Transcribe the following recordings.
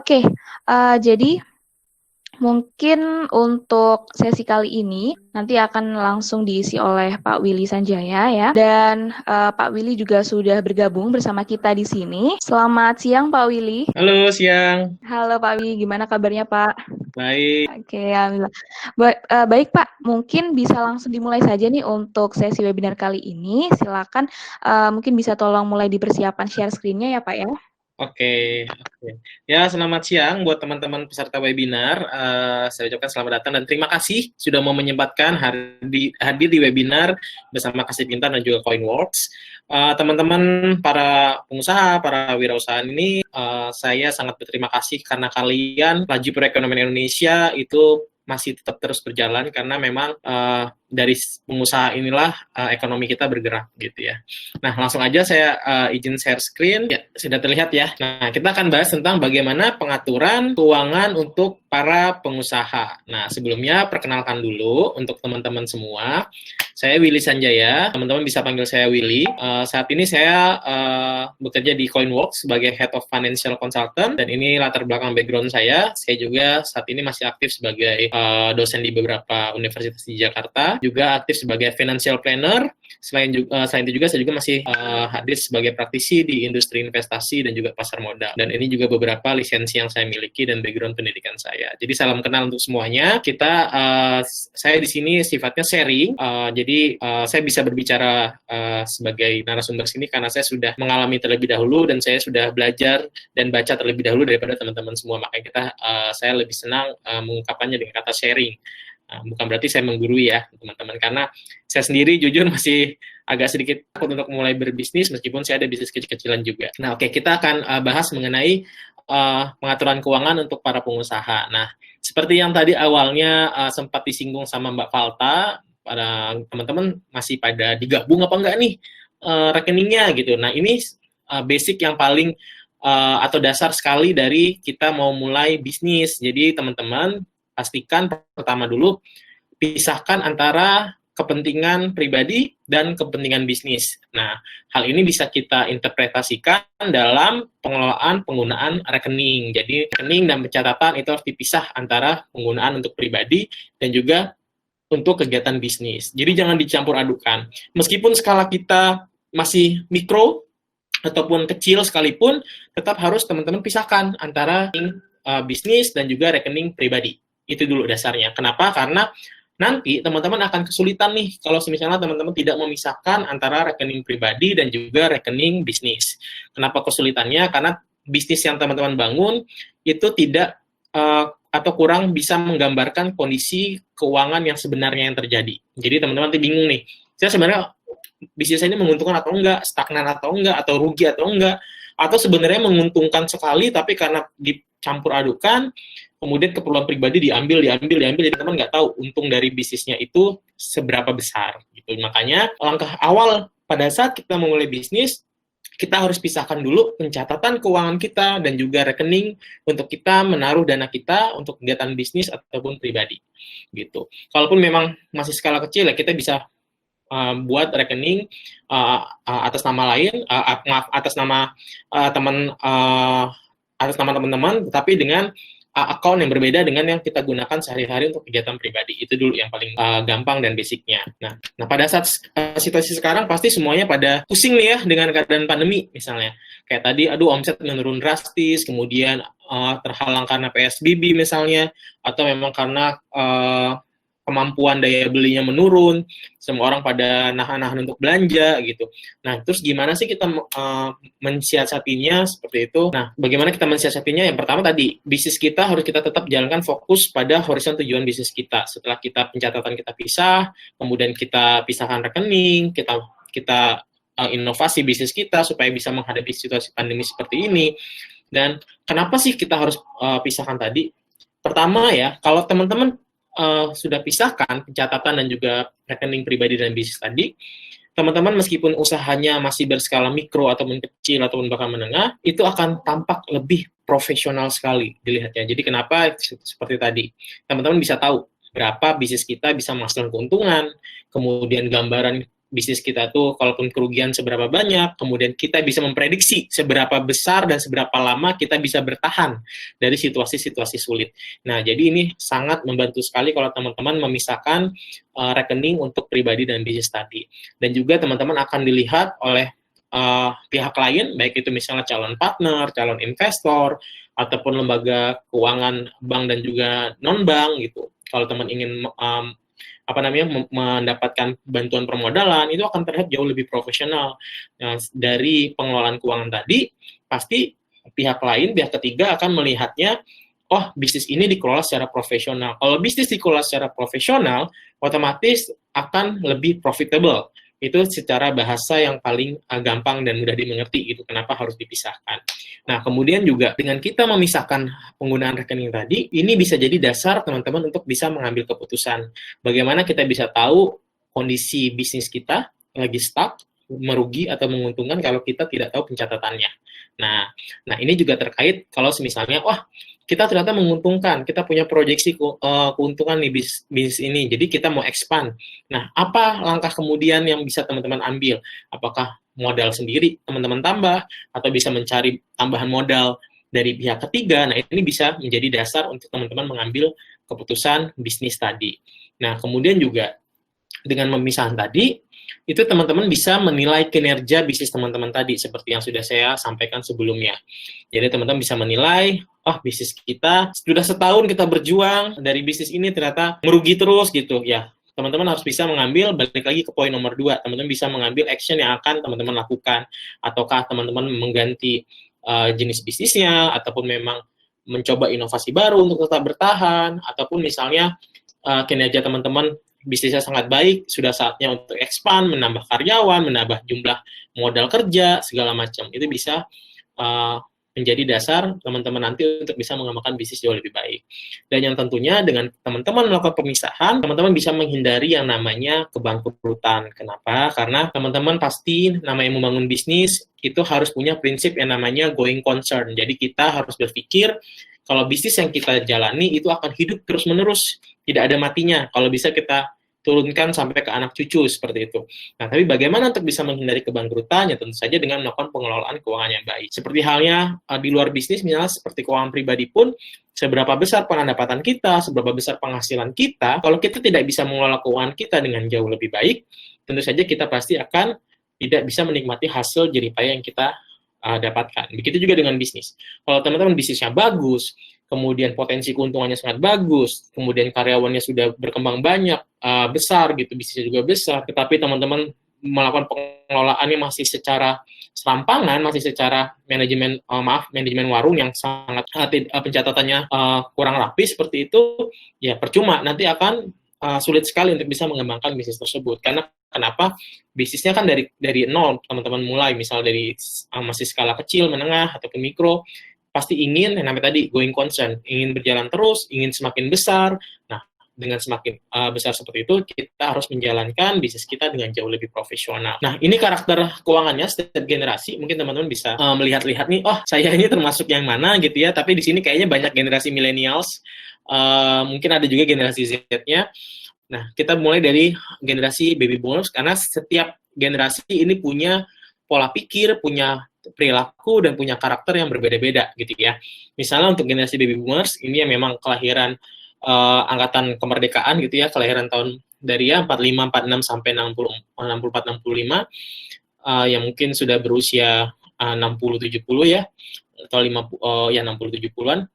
Oke, jadi mungkin untuk sesi kali ini nanti akan langsung diisi oleh Pak Willy Sanjaya ya. Dan Pak Willy juga sudah bergabung bersama kita di sini. Selamat siang Pak Willy. Halo, siang. Halo Pak Willy, gimana kabarnya Pak? Baik. Oke, alhamdulillah. Baik Pak, mungkin bisa langsung dimulai saja nih untuk sesi webinar kali ini. Silakan mungkin bisa tolong mulai dipersiapkan share screen-nya ya Pak ya. Oke. Ya, selamat siang buat teman-teman peserta webinar. Saya ucapkan selamat datang dan terima kasih sudah mau menyempatkan hadir di webinar bersama Kasih Pintar dan juga Coinworks. Teman-teman para pengusaha, para wirausahaan ini, saya sangat berterima kasih karena kalian laju perekonomian Indonesia itu masih tetap terus berjalan karena memang dari pengusaha inilah ekonomi kita bergerak gitu ya. Nah, langsung aja saya izin share screen. Ya, sudah terlihat ya. Nah, kita akan bahas tentang bagaimana pengaturan keuangan untuk para pengusaha. Nah, sebelumnya perkenalkan dulu untuk teman-teman semua. Saya Willy Sanjaya. Teman-teman bisa panggil saya Willy. Saat ini saya bekerja di Coinworks sebagai Head of Financial Consultant dan ini latar belakang background saya. Saya juga saat ini masih aktif sebagai dosen di beberapa universitas di Jakarta, juga aktif sebagai financial planner. Selain itu juga saya juga masih hadir sebagai praktisi di industri investasi dan juga pasar modal. Dan ini juga beberapa lisensi yang saya miliki dan background pendidikan saya. Jadi salam kenal untuk semuanya. Saya di sini sifatnya sharing. Jadi saya bisa berbicara sebagai narasumber sini karena saya sudah mengalami terlebih dahulu dan saya sudah belajar dan baca terlebih dahulu daripada teman-teman semua. Makanya saya lebih senang mengungkapkannya dengan kata sharing. Bukan berarti saya menggurui ya teman-teman, karena saya sendiri jujur masih agak sedikit takut untuk mulai berbisnis meskipun saya ada bisnis kecil-kecilan juga. Nah, oke, kita akan bahas mengenai pengaturan keuangan untuk para pengusaha. Nah, seperti yang tadi awalnya sempat disinggung sama Mbak Falta, para teman-teman masih pada digabung apa enggak nih rekeningnya gitu. Nah, ini basic yang paling atau dasar sekali dari kita mau mulai bisnis. Jadi teman-teman pastikan pertama dulu pisahkan antara kepentingan pribadi dan kepentingan bisnis. Nah, hal ini bisa kita interpretasikan dalam pengelolaan penggunaan rekening. Jadi, rekening dan pencatatan itu harus dipisah antara penggunaan untuk pribadi dan juga untuk kegiatan bisnis. Jadi, jangan dicampur adukan. Meskipun skala kita masih mikro ataupun kecil sekalipun, tetap harus teman-teman pisahkan antara bisnis dan juga rekening pribadi. Itu dulu dasarnya. Kenapa? Karena nanti teman-teman akan kesulitan nih kalau misalnya teman-teman tidak memisahkan antara rekening pribadi dan juga rekening bisnis. Kenapa kesulitannya? Karena bisnis yang teman-teman bangun itu tidak atau kurang bisa menggambarkan kondisi keuangan yang sebenarnya yang terjadi. Jadi teman-teman nanti bingung nih, saya sebenarnya bisnis ini menguntungkan atau enggak, stagnan atau enggak, atau rugi atau enggak, atau sebenarnya menguntungkan sekali tapi karena dicampur adukan, kemudian keperluan pribadi diambil, jadi teman-teman nggak tahu untung dari bisnisnya itu seberapa besar. Gitu. Makanya langkah awal pada saat kita memulai bisnis, kita harus pisahkan dulu pencatatan keuangan kita dan juga rekening untuk kita menaruh dana kita untuk kegiatan bisnis ataupun pribadi. Gitu. Kalaupun memang masih skala kecil, ya kita bisa buat rekening atas nama lain, atas nama teman-teman, tetapi dengan account yang berbeda dengan yang kita gunakan sehari-hari untuk kegiatan pribadi. Itu dulu yang paling gampang dan basicnya. Nah, pada saat situasi sekarang pasti semuanya pada pusing nih ya dengan keadaan pandemi misalnya. Kayak tadi, omset menurun drastis, kemudian terhalang karena PSBB misalnya, atau memang karena kemampuan daya belinya menurun, semua orang pada nahan-nahan untuk belanja gitu. Nah, terus gimana sih kita mensiasatinya seperti itu? Nah, bagaimana kita mensiasatinya? Yang pertama tadi, bisnis kita harus kita tetap jalankan fokus pada horizon tujuan bisnis kita. Setelah kita pencatatan kita pisah, kemudian kita pisahkan rekening, kita inovasi bisnis kita supaya bisa menghadapi situasi pandemi seperti ini. Dan kenapa sih kita harus pisahkan tadi? Pertama ya, kalau teman-teman sudah pisahkan pencatatan dan juga rekening pribadi dan bisnis tadi, teman-teman meskipun usahanya masih berskala mikro ataupun kecil ataupun bahkan menengah, itu akan tampak lebih profesional sekali dilihatnya. Jadi kenapa seperti tadi, teman-teman bisa tahu berapa bisnis kita bisa menghasilkan keuntungan, kemudian gambaran bisnis kita tuh kalaupun kerugian seberapa banyak, kemudian kita bisa memprediksi seberapa besar dan seberapa lama kita bisa bertahan dari situasi-situasi sulit. Nah, jadi ini sangat membantu sekali kalau teman-teman memisahkan rekening untuk pribadi dan bisnis tadi. Dan juga teman-teman akan dilihat oleh pihak lain, baik itu misalnya calon partner, calon investor, ataupun lembaga keuangan bank dan juga non-bank gitu. Kalau teman ingin mendapatkan bantuan permodalan, itu akan terlihat jauh lebih profesional. Nah, dari pengelolaan keuangan tadi, pasti pihak lain, pihak ketiga akan melihatnya, oh, bisnis ini dikelola secara profesional. Kalau bisnis dikelola secara profesional, otomatis akan lebih profitable. Itu secara bahasa yang paling gampang dan mudah dimengerti gitu, kenapa harus dipisahkan. Nah, kemudian juga dengan kita memisahkan penggunaan rekening tadi, ini bisa jadi dasar teman-teman untuk bisa mengambil keputusan. Bagaimana kita bisa tahu kondisi bisnis kita lagi stuck, merugi atau menguntungkan kalau kita tidak tahu pencatatannya. Nah ini juga terkait kalau misalnya, wah, kita ternyata menguntungkan, kita punya proyeksi keuntungan nih bisnis ini, jadi kita mau expand. Nah, apa langkah kemudian yang bisa teman-teman ambil? Apakah modal sendiri teman-teman tambah, atau bisa mencari tambahan modal dari pihak ketiga? Nah, ini bisa menjadi dasar untuk teman-teman mengambil keputusan bisnis tadi. Nah, kemudian juga dengan pemisahan tadi, itu teman-teman bisa menilai kinerja bisnis teman-teman tadi, seperti yang sudah saya sampaikan sebelumnya. Jadi teman-teman bisa menilai, oh, bisnis kita sudah setahun kita berjuang, dari bisnis ini ternyata merugi terus gitu. Ya, teman-teman harus bisa mengambil, balik lagi ke poin nomor 2, teman-teman bisa mengambil action yang akan teman-teman lakukan, ataukah teman-teman mengganti jenis bisnisnya, ataupun memang mencoba inovasi baru untuk tetap bertahan, ataupun misalnya kinerja teman-teman bisnisnya sangat baik, sudah saatnya untuk expand, menambah karyawan, menambah jumlah modal kerja, segala macam. Itu bisa menjadi dasar teman-teman nanti untuk bisa mengembangkan bisnis jauh lebih baik. Dan yang tentunya dengan teman-teman melakukan pemisahan, teman-teman bisa menghindari yang namanya kebangkrutan. Kenapa? Karena teman-teman pasti namanya membangun bisnis, itu harus punya prinsip yang namanya going concern. Jadi kita harus berpikir, kalau bisnis yang kita jalani itu akan hidup terus-menerus, tidak ada matinya. Kalau bisa kita turunkan sampai ke anak cucu, seperti itu. Nah, tapi bagaimana untuk bisa menghindari kebangkrutan? Ya tentu saja dengan melakukan pengelolaan keuangan yang baik. Seperti halnya di luar bisnis, misalnya seperti keuangan pribadi pun, seberapa besar pendapatan kita, seberapa besar penghasilan kita, kalau kita tidak bisa mengelola keuangan kita dengan jauh lebih baik, tentu saja kita pasti akan tidak bisa menikmati hasil jeripaya yang kita dapatkan. Begitu juga dengan bisnis. Kalau teman-teman bisnisnya bagus, kemudian potensi keuntungannya sangat bagus, kemudian karyawannya sudah berkembang banyak, besar gitu, bisnisnya juga besar, tetapi teman-teman melakukan pengelolaannya masih secara serampangan, masih secara manajemen warung yang sangat pencatatannya kurang rapi seperti itu, ya percuma, nanti akan sulit sekali untuk bisa mengembangkan bisnis tersebut. Karena kenapa? Bisnisnya kan dari nol, teman-teman mulai, misal dari masih skala kecil, menengah, ataupun mikro, pasti ingin, yang namanya tadi, going concern, ingin berjalan terus, ingin semakin besar. Nah, dengan semakin besar seperti itu, kita harus menjalankan bisnis kita dengan jauh lebih profesional. Nah, ini karakter keuangannya setiap generasi. Mungkin teman-teman bisa melihat-lihat nih, oh, saya ini termasuk yang mana gitu ya, tapi di sini kayaknya banyak generasi millennials, mungkin ada juga generasi Z-nya. Nah, kita mulai dari generasi baby boomers, karena setiap generasi ini punya pola pikir, punya perilaku, dan punya karakter yang berbeda-beda gitu ya. Misalnya untuk generasi baby boomers, ini yang memang kelahiran angkatan kemerdekaan gitu ya, kelahiran tahun dari 45, 46 sampai 60, 64, 65, yang mungkin sudah berusia 60, 70 ya, atau 50, ya 60, 70-an.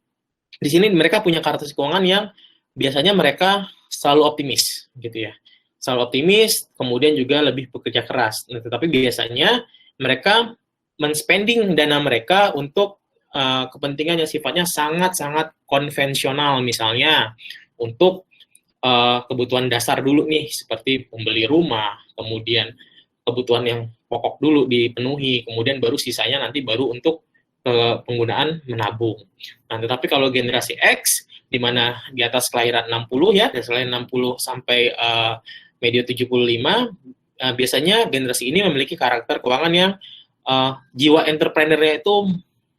Di sini mereka punya karakter keuangan yang biasanya mereka selalu optimis gitu ya. Selalu optimis, kemudian juga lebih bekerja keras. Nah, tetapi biasanya mereka men-spending dana mereka untuk kepentingan yang sifatnya sangat-sangat konvensional, misalnya untuk kebutuhan dasar dulu nih, seperti membeli rumah, kemudian kebutuhan yang pokok dulu dipenuhi, kemudian baru sisanya nanti baru untuk penggunaan menabung. Nah, tetapi kalau generasi X, di mana di atas kelahiran 60 ya, dari selain 60 sampai medio 75, biasanya generasi ini memiliki karakter keuangan yang jiwa entrepreneur-nya itu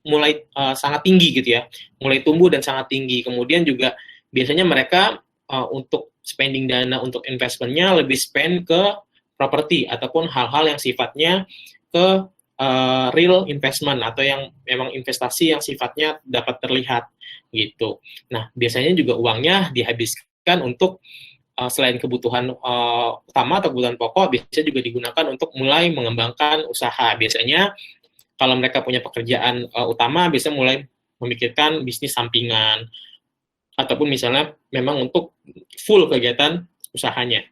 mulai sangat tinggi gitu ya, mulai tumbuh dan sangat tinggi. Kemudian juga biasanya mereka untuk spending dana untuk investmentnya lebih spend ke properti ataupun hal-hal yang sifatnya ke real investment atau yang memang investasi yang sifatnya dapat terlihat gitu. Nah, biasanya juga uangnya dihabiskan untuk selain kebutuhan utama atau kebutuhan pokok, bisa juga digunakan untuk mulai mengembangkan usaha. Biasanya kalau mereka punya pekerjaan utama, bisa mulai memikirkan bisnis sampingan, ataupun misalnya memang untuk full kegiatan usahanya.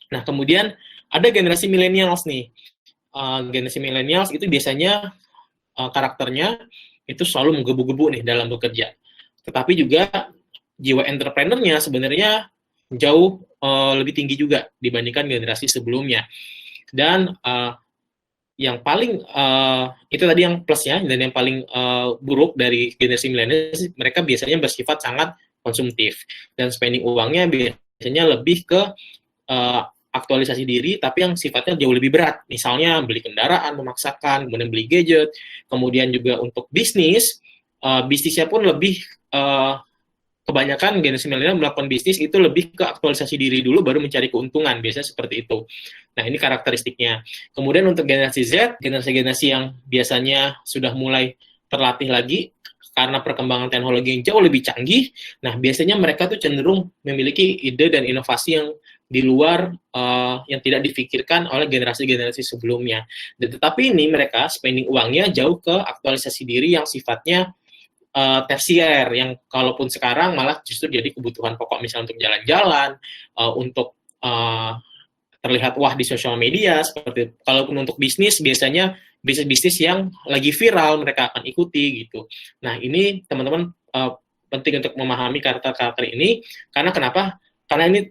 Nah, kemudian ada generasi millennials nih. Generasi millennials itu biasanya karakternya itu selalu menggebu-gebu nih dalam bekerja. Tetapi juga jiwa entrepreneurnya sebenarnya jauh lebih tinggi juga dibandingkan generasi sebelumnya. Dan yang paling itu tadi yang plusnya, dan yang paling buruk dari generasi milenial, mereka biasanya bersifat sangat konsumtif dan spending uangnya biasanya lebih ke aktualisasi diri, tapi yang sifatnya jauh lebih berat. Misalnya beli kendaraan memaksakan, kemudian beli gadget, kemudian juga untuk bisnis, bisnisnya pun lebih kebanyakan generasi milenial melakukan bisnis itu lebih ke aktualisasi diri dulu baru mencari keuntungan, biasanya seperti itu. Nah, ini karakteristiknya. Kemudian untuk generasi Z, generasi-generasi yang biasanya sudah mulai terlatih lagi karena perkembangan teknologi yang jauh lebih canggih. Nah, biasanya mereka tuh cenderung memiliki ide dan inovasi yang di luar yang tidak difikirkan oleh generasi-generasi sebelumnya. Dan tetapi ini mereka spending uangnya jauh ke aktualisasi diri yang sifatnya tersier, yang kalaupun sekarang malah justru jadi kebutuhan pokok, misalnya untuk jalan-jalan, untuk terlihat wah di sosial media, seperti kalaupun untuk bisnis biasanya bisnis-bisnis yang lagi viral mereka akan ikuti gitu. Nah, ini teman-teman penting untuk memahami karakter-karakter ini, karena kenapa? Karena ini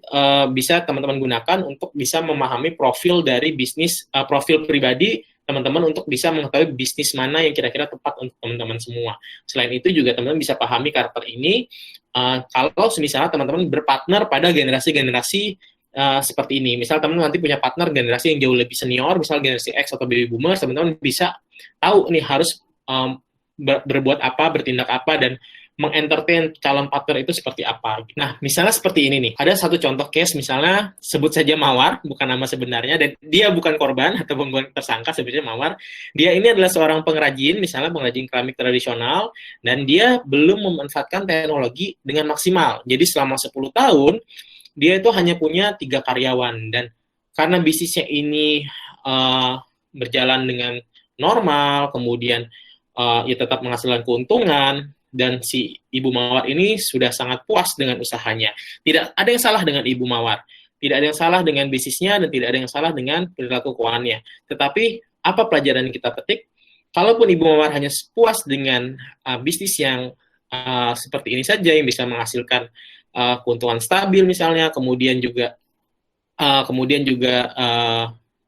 bisa teman-teman gunakan untuk bisa memahami profil dari bisnis, profil pribadi teman-teman untuk bisa mengetahui bisnis mana yang kira-kira tepat untuk teman-teman semua. Selain itu juga teman-teman bisa pahami karakter ini kalau misalnya teman-teman berpartner pada generasi-generasi seperti ini. Misal teman-teman nanti punya partner generasi yang jauh lebih senior, misal generasi X atau baby boomers, teman-teman bisa tahu nih harus berbuat apa, bertindak apa, dan mengentertain calon partner itu seperti apa. Nah, misalnya seperti ini nih. Ada satu contoh case, misalnya sebut saja Mawar, bukan nama sebenarnya, dan dia bukan korban atau bukan tersangka, sebutnya Mawar. Dia ini adalah seorang pengrajin, misalnya pengrajin keramik tradisional, dan dia belum memanfaatkan teknologi dengan maksimal. Jadi selama 10 tahun, dia itu hanya punya 3 karyawan, dan karena bisnisnya ini berjalan dengan normal, kemudian ya tetap menghasilkan keuntungan, dan si Ibu Mawar ini sudah sangat puas dengan usahanya. Tidak ada yang salah dengan Ibu Mawar, tidak ada yang salah dengan bisnisnya, dan tidak ada yang salah dengan perilaku keuangannya. Tetapi apa pelajaran yang kita petik? Kalaupun Ibu Mawar hanya puas dengan bisnis yang seperti ini saja, yang bisa menghasilkan keuntungan stabil misalnya, kemudian juga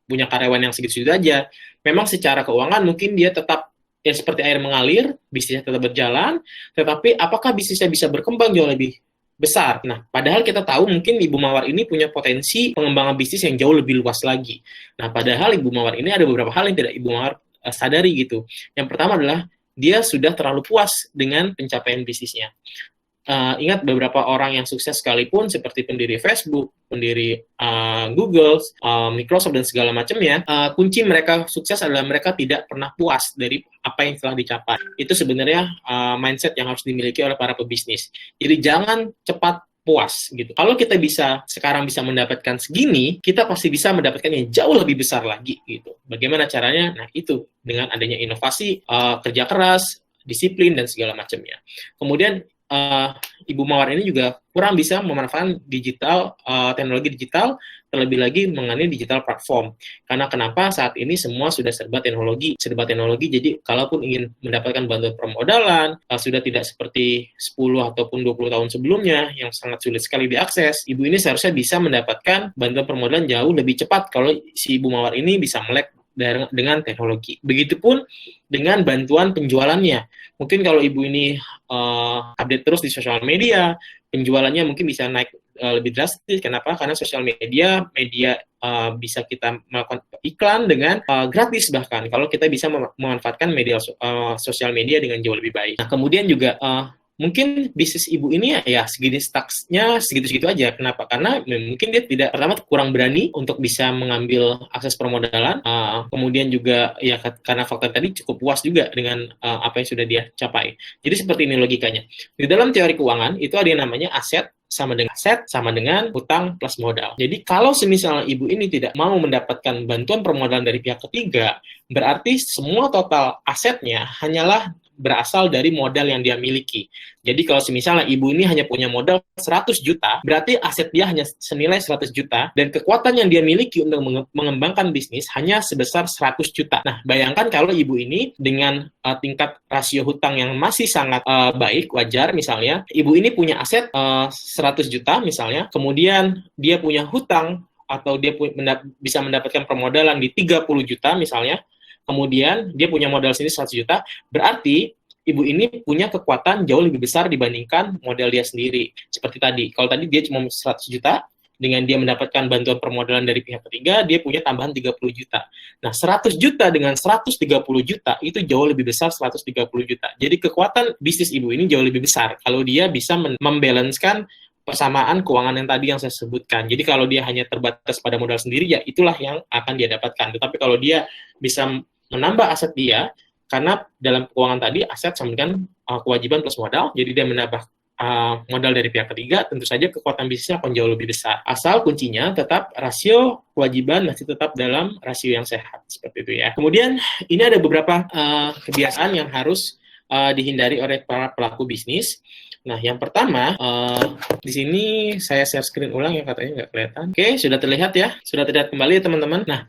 punya karyawan yang segitu-segitu aja, memang secara keuangan mungkin dia tetap ya seperti air mengalir, bisnisnya tetap berjalan, tetapi apakah bisnisnya bisa berkembang jauh lebih besar? Nah, padahal kita tahu mungkin Ibu Mawar ini punya potensi pengembangan bisnis yang jauh lebih luas lagi. Nah, padahal Ibu Mawar ini ada beberapa hal yang tidak Ibu Mawar sadari gitu. Yang pertama adalah dia sudah terlalu puas dengan pencapaian bisnisnya. Ingat beberapa orang yang sukses sekalipun seperti pendiri Facebook, pendiri Google, Microsoft dan segala macamnya, kunci mereka sukses adalah mereka tidak pernah puas dari apa yang telah dicapai. Itu sebenarnya mindset yang harus dimiliki oleh para pebisnis. Jadi jangan cepat puas gitu. Kalau kita sekarang bisa mendapatkan segini, kita pasti bisa mendapatkan yang jauh lebih besar lagi gitu. Bagaimana caranya? Nah, itu dengan adanya inovasi, kerja keras, disiplin dan segala macamnya. Kemudian Ibu Mawar ini juga kurang bisa memanfaatkan teknologi digital, terlebih lagi mengenai digital platform. Karena kenapa saat ini semua sudah serba teknologi. Jadi kalaupun ingin mendapatkan bantuan permodalan, sudah tidak seperti 10 ataupun 20 tahun sebelumnya yang sangat sulit sekali diakses. Ibu ini seharusnya bisa mendapatkan bantuan permodalan jauh lebih cepat kalau si Ibu Mawar ini bisa melek dengan teknologi. Begitupun dengan bantuan penjualannya. Mungkin kalau ibu ini update terus di sosial media, penjualannya mungkin bisa naik lebih drastis. Kenapa? Karena sosial media bisa kita melakukan iklan dengan gratis bahkan. Kalau kita bisa memanfaatkan media sosial media dengan jauh lebih baik. Nah, kemudian juga mungkin bisnis ibu ini ya segini stuck-nya segitu-segitu aja. Kenapa? Karena mungkin dia tidak, pertama kurang berani untuk bisa mengambil akses permodalan, kemudian juga ya karena faktor tadi cukup puas juga dengan apa yang sudah dia capai. Jadi seperti ini logikanya. Di dalam teori keuangan itu ada yang namanya aset sama dengan hutang plus modal. Jadi kalau semisal ibu ini tidak mau mendapatkan bantuan permodalan dari pihak ketiga, berarti semua total asetnya hanyalah berasal dari modal yang dia miliki. Jadi kalau misalnya ibu ini hanya punya modal 100 juta, berarti aset dia hanya senilai 100 juta, dan kekuatan yang dia miliki untuk mengembangkan bisnis hanya sebesar 100 juta. Nah, bayangkan kalau ibu ini dengan tingkat rasio hutang yang masih sangat baik, wajar misalnya, ibu ini punya aset 100 juta misalnya, kemudian dia punya hutang atau dia bisa mendapatkan permodalan di 30 juta misalnya, kemudian dia punya modal sini 100 juta, berarti ibu ini punya kekuatan jauh lebih besar dibandingkan modal dia sendiri. Seperti tadi, kalau tadi dia cuma 100 juta, dengan dia mendapatkan bantuan permodalan dari pihak ketiga, dia punya tambahan 30 juta. Nah, 100 juta dengan 130 juta, itu jauh lebih besar 130 juta. Jadi kekuatan bisnis ibu ini jauh lebih besar, kalau dia bisa membalancekan persamaan keuangan yang tadi yang saya sebutkan. Jadi kalau dia hanya terbatas pada modal sendiri, ya itulah yang akan dia dapatkan. Tetapi kalau dia bisa menambah aset dia, karena dalam keuangan tadi aset sama dengan kewajiban plus modal, jadi dia menambah modal dari pihak ketiga, tentu saja kekuatan bisnisnya akan jauh lebih besar. Asal kuncinya tetap rasio kewajiban masih tetap dalam rasio yang sehat, seperti itu ya. Kemudian ini ada beberapa kebiasaan yang harus dihindari oleh para pelaku bisnis. Nah, yang pertama, di sini saya share screen ulang ya, katanya nggak kelihatan. Oke, sudah terlihat ya? Sudah terlihat kembali ya teman-teman? Nah,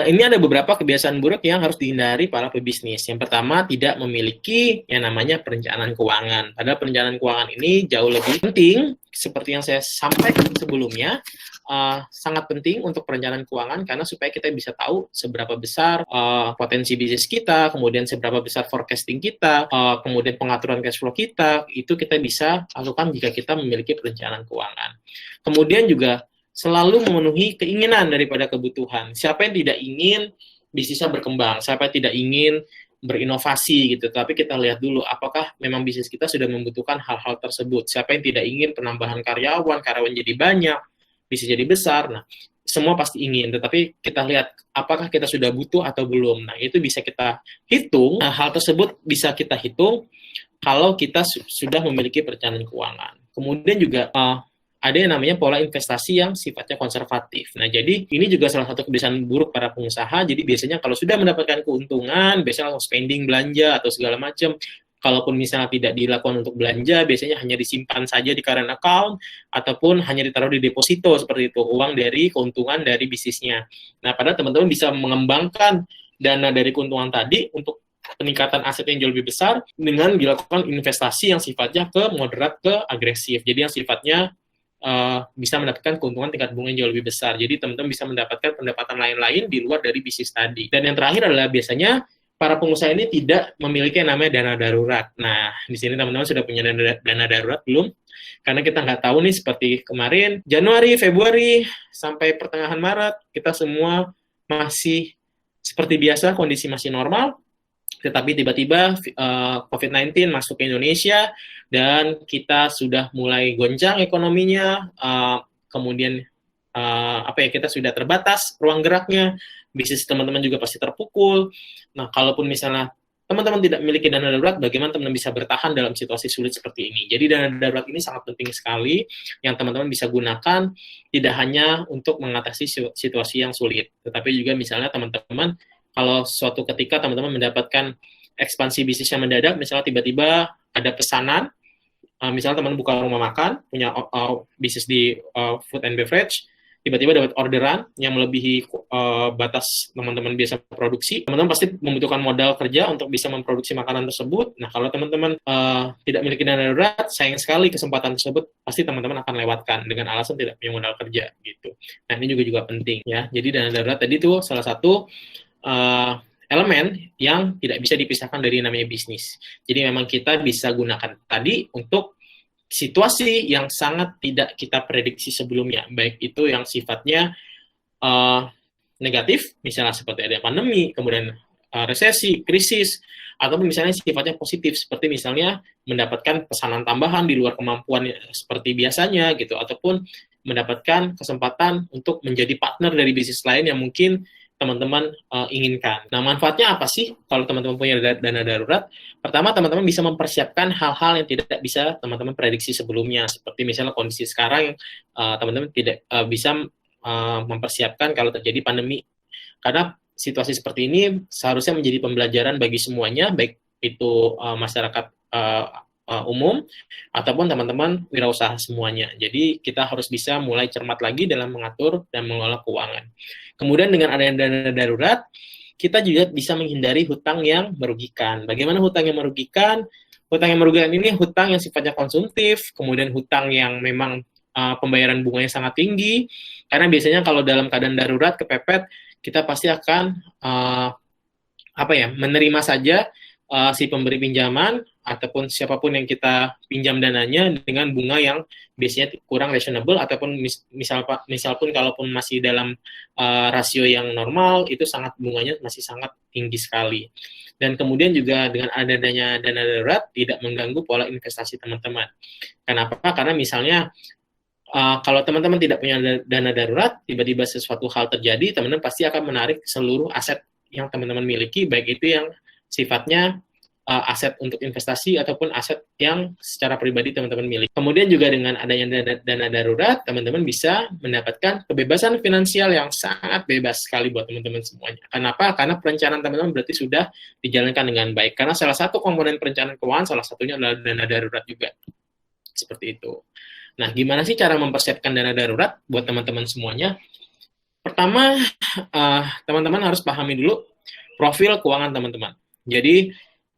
ini ada beberapa kebiasaan buruk yang harus dihindari para pebisnis. Yang pertama, tidak memiliki yang namanya perencanaan keuangan. Padahal perencanaan keuangan ini jauh lebih penting, seperti yang saya sampaikan sebelumnya, sangat penting untuk perencanaan keuangan karena supaya kita bisa tahu seberapa besar potensi bisnis kita, kemudian seberapa besar forecasting kita, kemudian pengaturan cash flow kita, itu kita bisa lakukan jika kita memiliki perencanaan keuangan. Kemudian juga selalu memenuhi keinginan daripada kebutuhan. Siapa yang tidak ingin bisnisnya berkembang? Siapa yang tidak ingin berinovasi gitu? Tapi kita lihat dulu apakah memang bisnis kita sudah membutuhkan hal-hal tersebut. Siapa yang tidak ingin penambahan karyawan jadi banyak, bisnis jadi besar. Nah, semua pasti ingin, tetapi kita lihat apakah kita sudah butuh atau belum. Nah, itu bisa kita hitung. Nah, hal tersebut bisa kita hitung kalau kita sudah memiliki perencanaan keuangan. Kemudian juga ada yang namanya pola investasi yang sifatnya konservatif. Nah, jadi ini juga salah satu kebiasaan buruk para pengusaha. Jadi biasanya kalau sudah mendapatkan keuntungan, biasanya langsung spending, belanja, atau segala macam. Kalaupun misalnya tidak dilakukan untuk belanja, biasanya hanya disimpan saja di current account, ataupun hanya ditaruh di deposito, seperti itu, uang dari keuntungan dari bisnisnya. Nah, padahal teman-teman bisa mengembangkan dana dari keuntungan tadi untuk peningkatan aset yang jauh lebih besar dengan dilakukan investasi yang sifatnya ke moderat ke agresif. Jadi yang sifatnya bisa mendapatkan keuntungan tingkat bunga yang jauh lebih besar. Jadi teman-teman bisa mendapatkan pendapatan lain-lain di luar dari bisnis tadi. Dan yang terakhir adalah biasanya para pengusaha ini tidak memiliki yang namanya dana darurat. Nah, di sini teman-teman sudah punya dana darurat belum? Karena kita nggak tahu nih, seperti kemarin, Januari, Februari, sampai pertengahan Maret, kita semua masih seperti biasa, kondisi masih normal, tetapi tiba-tiba COVID-19 masuk ke Indonesia dan kita sudah mulai gonjang ekonominya, kemudian kita sudah terbatas ruang geraknya, bisnis teman-teman juga pasti terpukul. Nah, kalaupun misalnya teman-teman tidak memiliki dana darurat, bagaimana teman-teman bisa bertahan dalam situasi sulit seperti ini? Jadi dana darurat ini sangat penting sekali yang teman-teman bisa gunakan, tidak hanya untuk mengatasi situasi yang sulit, tetapi juga misalnya teman-teman kalau suatu ketika teman-teman mendapatkan ekspansi bisnis yang mendadak, misalnya tiba-tiba ada pesanan, misalnya teman buka rumah makan, punya bisnis di food and beverage, tiba-tiba dapat orderan yang melebihi batas teman-teman biasa produksi, teman-teman pasti membutuhkan modal kerja untuk bisa memproduksi makanan tersebut. Nah, kalau teman-teman tidak memiliki dana darurat, sayang sekali kesempatan tersebut pasti teman-teman akan lewatkan dengan alasan tidak punya modal kerja gitu. Nah, ini juga penting ya. Jadi dana darurat tadi itu salah satu elemen yang tidak bisa dipisahkan dari namanya bisnis. Jadi memang kita bisa gunakan tadi untuk situasi yang sangat tidak kita prediksi sebelumnya, baik itu yang sifatnya negatif, misalnya seperti ada pandemi, kemudian resesi, krisis, ataupun misalnya sifatnya positif, seperti misalnya mendapatkan pesanan tambahan di luar kemampuan seperti biasanya gitu, ataupun mendapatkan kesempatan untuk menjadi partner dari bisnis lain yang mungkin teman-teman inginkan. Nah, manfaatnya apa sih kalau teman-teman punya dana darurat? Pertama, teman-teman bisa mempersiapkan hal-hal yang tidak bisa teman-teman prediksi sebelumnya, seperti misalnya kondisi sekarang, teman-teman tidak bisa mempersiapkan kalau terjadi pandemi. Karena situasi seperti ini seharusnya menjadi pembelajaran bagi semuanya, baik itu masyarakat umum ataupun teman-teman wirausaha semuanya. Jadi kita harus bisa mulai cermat lagi dalam mengatur dan mengelola keuangan. Kemudian dengan adanya dana darurat, kita juga bisa menghindari hutang yang merugikan. Bagaimana hutang yang merugikan? Hutang yang merugikan ini hutang yang sifatnya konsumtif, kemudian hutang yang memang pembayaran bunganya sangat tinggi, karena biasanya kalau dalam keadaan darurat kepepet, kita pasti akan menerima saja si pemberi pinjaman ataupun siapapun yang kita pinjam dananya dengan bunga yang biasanya kurang reasonable, ataupun misal pun kalaupun masih dalam rasio yang normal, itu bunganya masih sangat tinggi sekali. Dan kemudian juga dengan adanya dana darurat tidak mengganggu pola investasi teman-teman. Kenapa? Karena misalnya kalau teman-teman tidak punya dana darurat, tiba-tiba sesuatu hal terjadi, teman-teman pasti akan menarik seluruh aset yang teman-teman miliki, baik itu yang sifatnya aset untuk investasi ataupun aset yang secara pribadi teman-teman miliki. Kemudian juga dengan adanya dana darurat, teman-teman bisa mendapatkan kebebasan finansial yang sangat bebas sekali buat teman-teman semuanya. Kenapa? Karena perencanaan teman-teman berarti sudah dijalankan dengan baik. Karena salah satu komponen perencanaan keuangan, salah satunya adalah dana darurat juga. Seperti itu. Nah, gimana sih cara mempersiapkan dana darurat buat teman-teman semuanya? Pertama, teman-teman harus pahami dulu profil keuangan teman-teman. Jadi,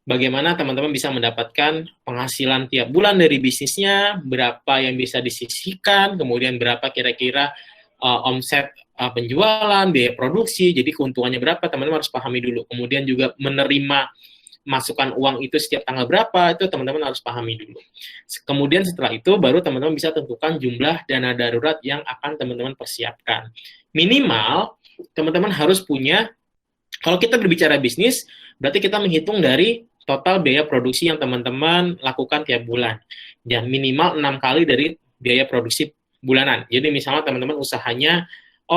bagaimana teman-teman bisa mendapatkan penghasilan tiap bulan dari bisnisnya, berapa yang bisa disisihkan, kemudian berapa kira-kira omset penjualan, biaya produksi, jadi keuntungannya berapa, teman-teman harus pahami dulu. Kemudian juga menerima masukan uang itu setiap tanggal berapa, itu teman-teman harus pahami dulu. Kemudian setelah itu, baru teman-teman bisa tentukan jumlah dana darurat yang akan teman-teman persiapkan. Minimal, teman-teman harus punya, kalau kita berbicara bisnis, berarti kita menghitung dari total biaya produksi yang teman-teman lakukan tiap bulan. Dan minimal 6 kali dari biaya produksi bulanan. Jadi misalnya teman-teman usahanya,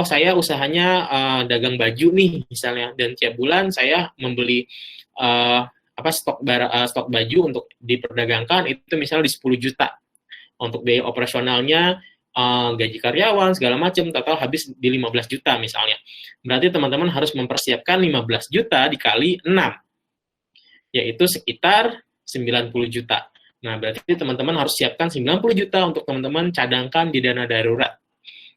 saya usahanya dagang baju nih, misalnya, dan tiap bulan saya membeli stok baju untuk diperdagangkan itu misalnya di 10 juta. Untuk biaya operasionalnya, gaji karyawan, segala macam, total habis di 15 juta misalnya. Berarti teman-teman harus mempersiapkan 15 juta dikali 6, yaitu sekitar 90 juta. Nah, berarti teman-teman harus siapkan 90 juta untuk teman-teman cadangkan di dana darurat.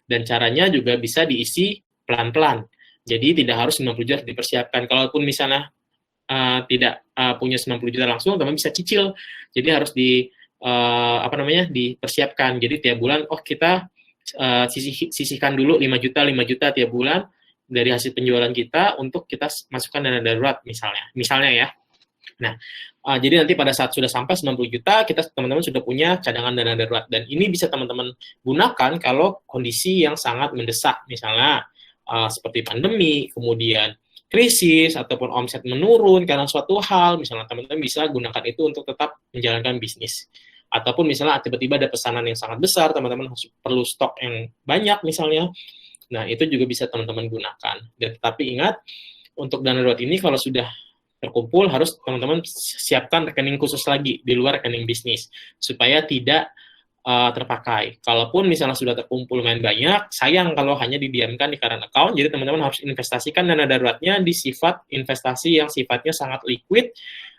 Dan caranya juga bisa diisi pelan-pelan. Jadi tidak harus 90 juta dipersiapkan. Kalaupun misalnya tidak punya 90 juta langsung, teman bisa cicil. Jadi harus dipersiapkan. Jadi tiap bulan, kita sisihkan dulu 5 juta tiap bulan dari hasil penjualan kita untuk kita masukkan dana darurat misalnya ya. Nah, jadi nanti pada saat sudah sampai 90 juta, teman-teman sudah punya cadangan dana darurat. Dan ini bisa teman-teman gunakan kalau kondisi yang sangat mendesak, misalnya seperti pandemi, kemudian krisis, ataupun omset menurun karena suatu hal, misalnya teman-teman bisa gunakan itu untuk tetap menjalankan bisnis. Ataupun misalnya tiba-tiba ada pesanan yang sangat besar, teman-teman perlu stok yang banyak misalnya. Nah, itu juga bisa teman-teman gunakan. Dan tetapi ingat, untuk dana darurat ini kalau sudah terkumpul, harus teman-teman siapkan rekening khusus lagi di luar rekening bisnis, supaya tidak terpakai. Kalaupun misalnya sudah terkumpul lumayan banyak, sayang kalau hanya didiamkan di current account, jadi teman-teman harus investasikan dana daruratnya di sifat investasi yang sifatnya sangat liquid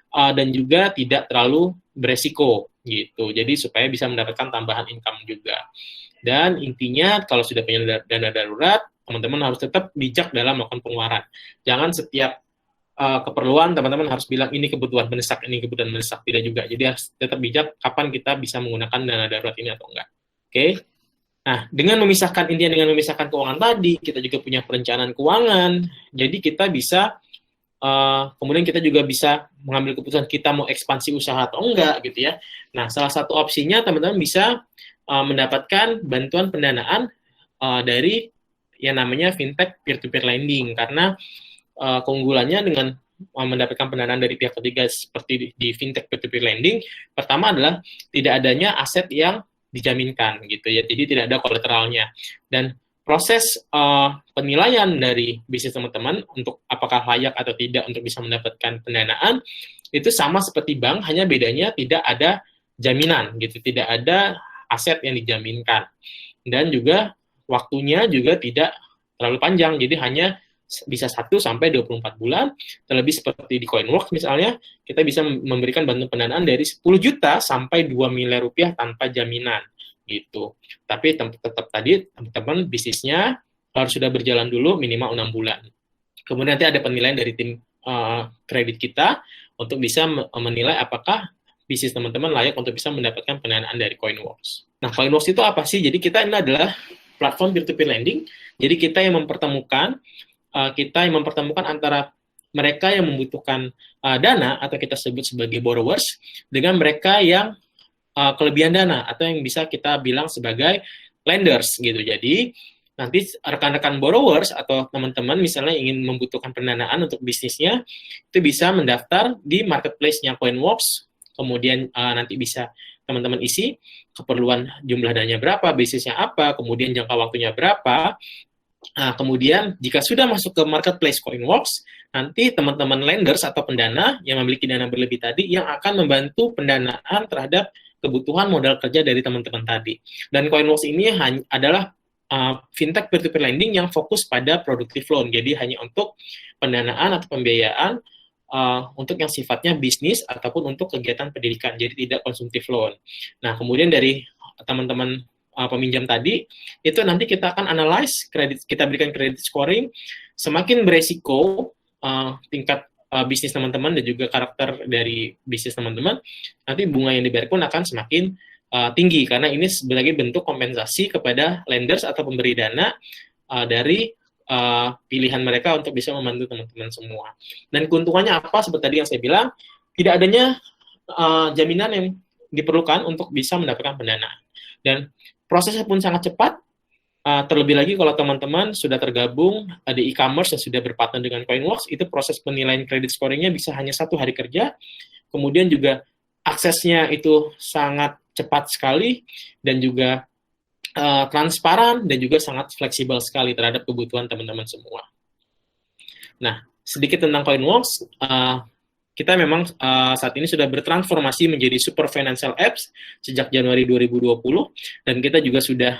dan juga tidak terlalu beresiko gitu. Jadi supaya bisa mendapatkan tambahan income juga. Dan intinya kalau sudah punya dana darurat, teman-teman harus tetap bijak dalam melakukan pengeluaran. Jangan setiap keperluan teman-teman harus bilang ini kebutuhan mendesak, tidak juga. Jadi harus tetap bijak kapan kita bisa menggunakan dana darurat ini atau enggak. Oke. Nah, dengan memisahkan keuangan tadi, kita juga punya perencanaan keuangan. Jadi kita bisa kemudian kita juga bisa mengambil keputusan kita mau ekspansi usaha atau enggak gitu ya. Nah, salah satu opsinya teman-teman bisa mendapatkan bantuan pendanaan dari yang namanya fintech peer-to-peer lending, karena keunggulannya dengan mendapatkan pendanaan dari pihak ketiga seperti di fintech peer-to-peer lending, pertama adalah tidak adanya aset yang dijaminkan gitu ya, jadi tidak ada kolateralnya. Dan proses penilaian dari bisnis teman-teman untuk apakah layak atau tidak untuk bisa mendapatkan pendanaan itu sama seperti bank, hanya bedanya tidak ada jaminan gitu, tidak ada aset yang dijaminkan. Dan juga waktunya juga tidak terlalu panjang, jadi hanya bisa 1 sampai 24 bulan, terlebih seperti di Coinworks misalnya, kita bisa memberikan bantuan pendanaan dari 10 juta sampai 2 miliar rupiah tanpa jaminan gitu. Tapi tetap tadi teman-teman bisnisnya harus sudah berjalan dulu minimal 6 bulan. Kemudian nanti ada penilaian dari tim kredit kita untuk bisa menilai apakah bisnis teman-teman layak untuk bisa mendapatkan pendanaan dari Coinworks. Nah, Coinworks itu apa sih? Jadi kita ini adalah platform peer-to-peer lending. Jadi kita yang mempertemukan antara mereka yang membutuhkan dana atau kita sebut sebagai borrowers dengan mereka yang kelebihan dana atau yang bisa kita bilang sebagai lenders gitu. Jadi nanti rekan-rekan borrowers atau teman-teman misalnya ingin membutuhkan pendanaan untuk bisnisnya, itu bisa mendaftar di marketplace-nya Coinworks, kemudian nanti bisa teman-teman isi keperluan jumlah dananya berapa, bisnisnya apa, kemudian jangka waktunya berapa. Kemudian jika sudah masuk ke marketplace Coinworks, nanti teman-teman lenders atau pendana yang memiliki dana berlebih tadi yang akan membantu pendanaan terhadap kebutuhan modal kerja dari teman-teman tadi. Dan Coinworks ini adalah fintech peer-to-peer lending yang fokus pada productive loan, jadi hanya untuk pendanaan atau pembiayaan untuk yang sifatnya bisnis ataupun untuk kegiatan pendidikan, jadi tidak konsumtif loan. Nah, kemudian dari teman-teman peminjam tadi, itu nanti kita akan analyze kredit, kita berikan kredit scoring, semakin beresiko tingkat bisnis teman-teman dan juga karakter dari bisnis teman-teman, nanti bunga yang dibayar pun akan semakin tinggi, karena ini sebagai bentuk kompensasi kepada lenders atau pemberi dana dari pilihan mereka untuk bisa membantu teman-teman semua. Dan keuntungannya apa? Seperti tadi yang saya bilang, tidak adanya jaminan yang diperlukan untuk bisa mendapatkan pendanaan. Dan prosesnya pun sangat cepat, terlebih lagi kalau teman-teman sudah tergabung di e-commerce yang sudah berpartner dengan Coinworks, itu proses penilaian kredit scoring-nya bisa hanya 1 hari kerja, kemudian juga aksesnya itu sangat cepat sekali, dan juga transparan, dan juga sangat fleksibel sekali terhadap kebutuhan teman-teman semua. Nah, sedikit tentang Coinworks, kita memang saat ini sudah bertransformasi menjadi super financial apps sejak Januari 2020, dan kita juga sudah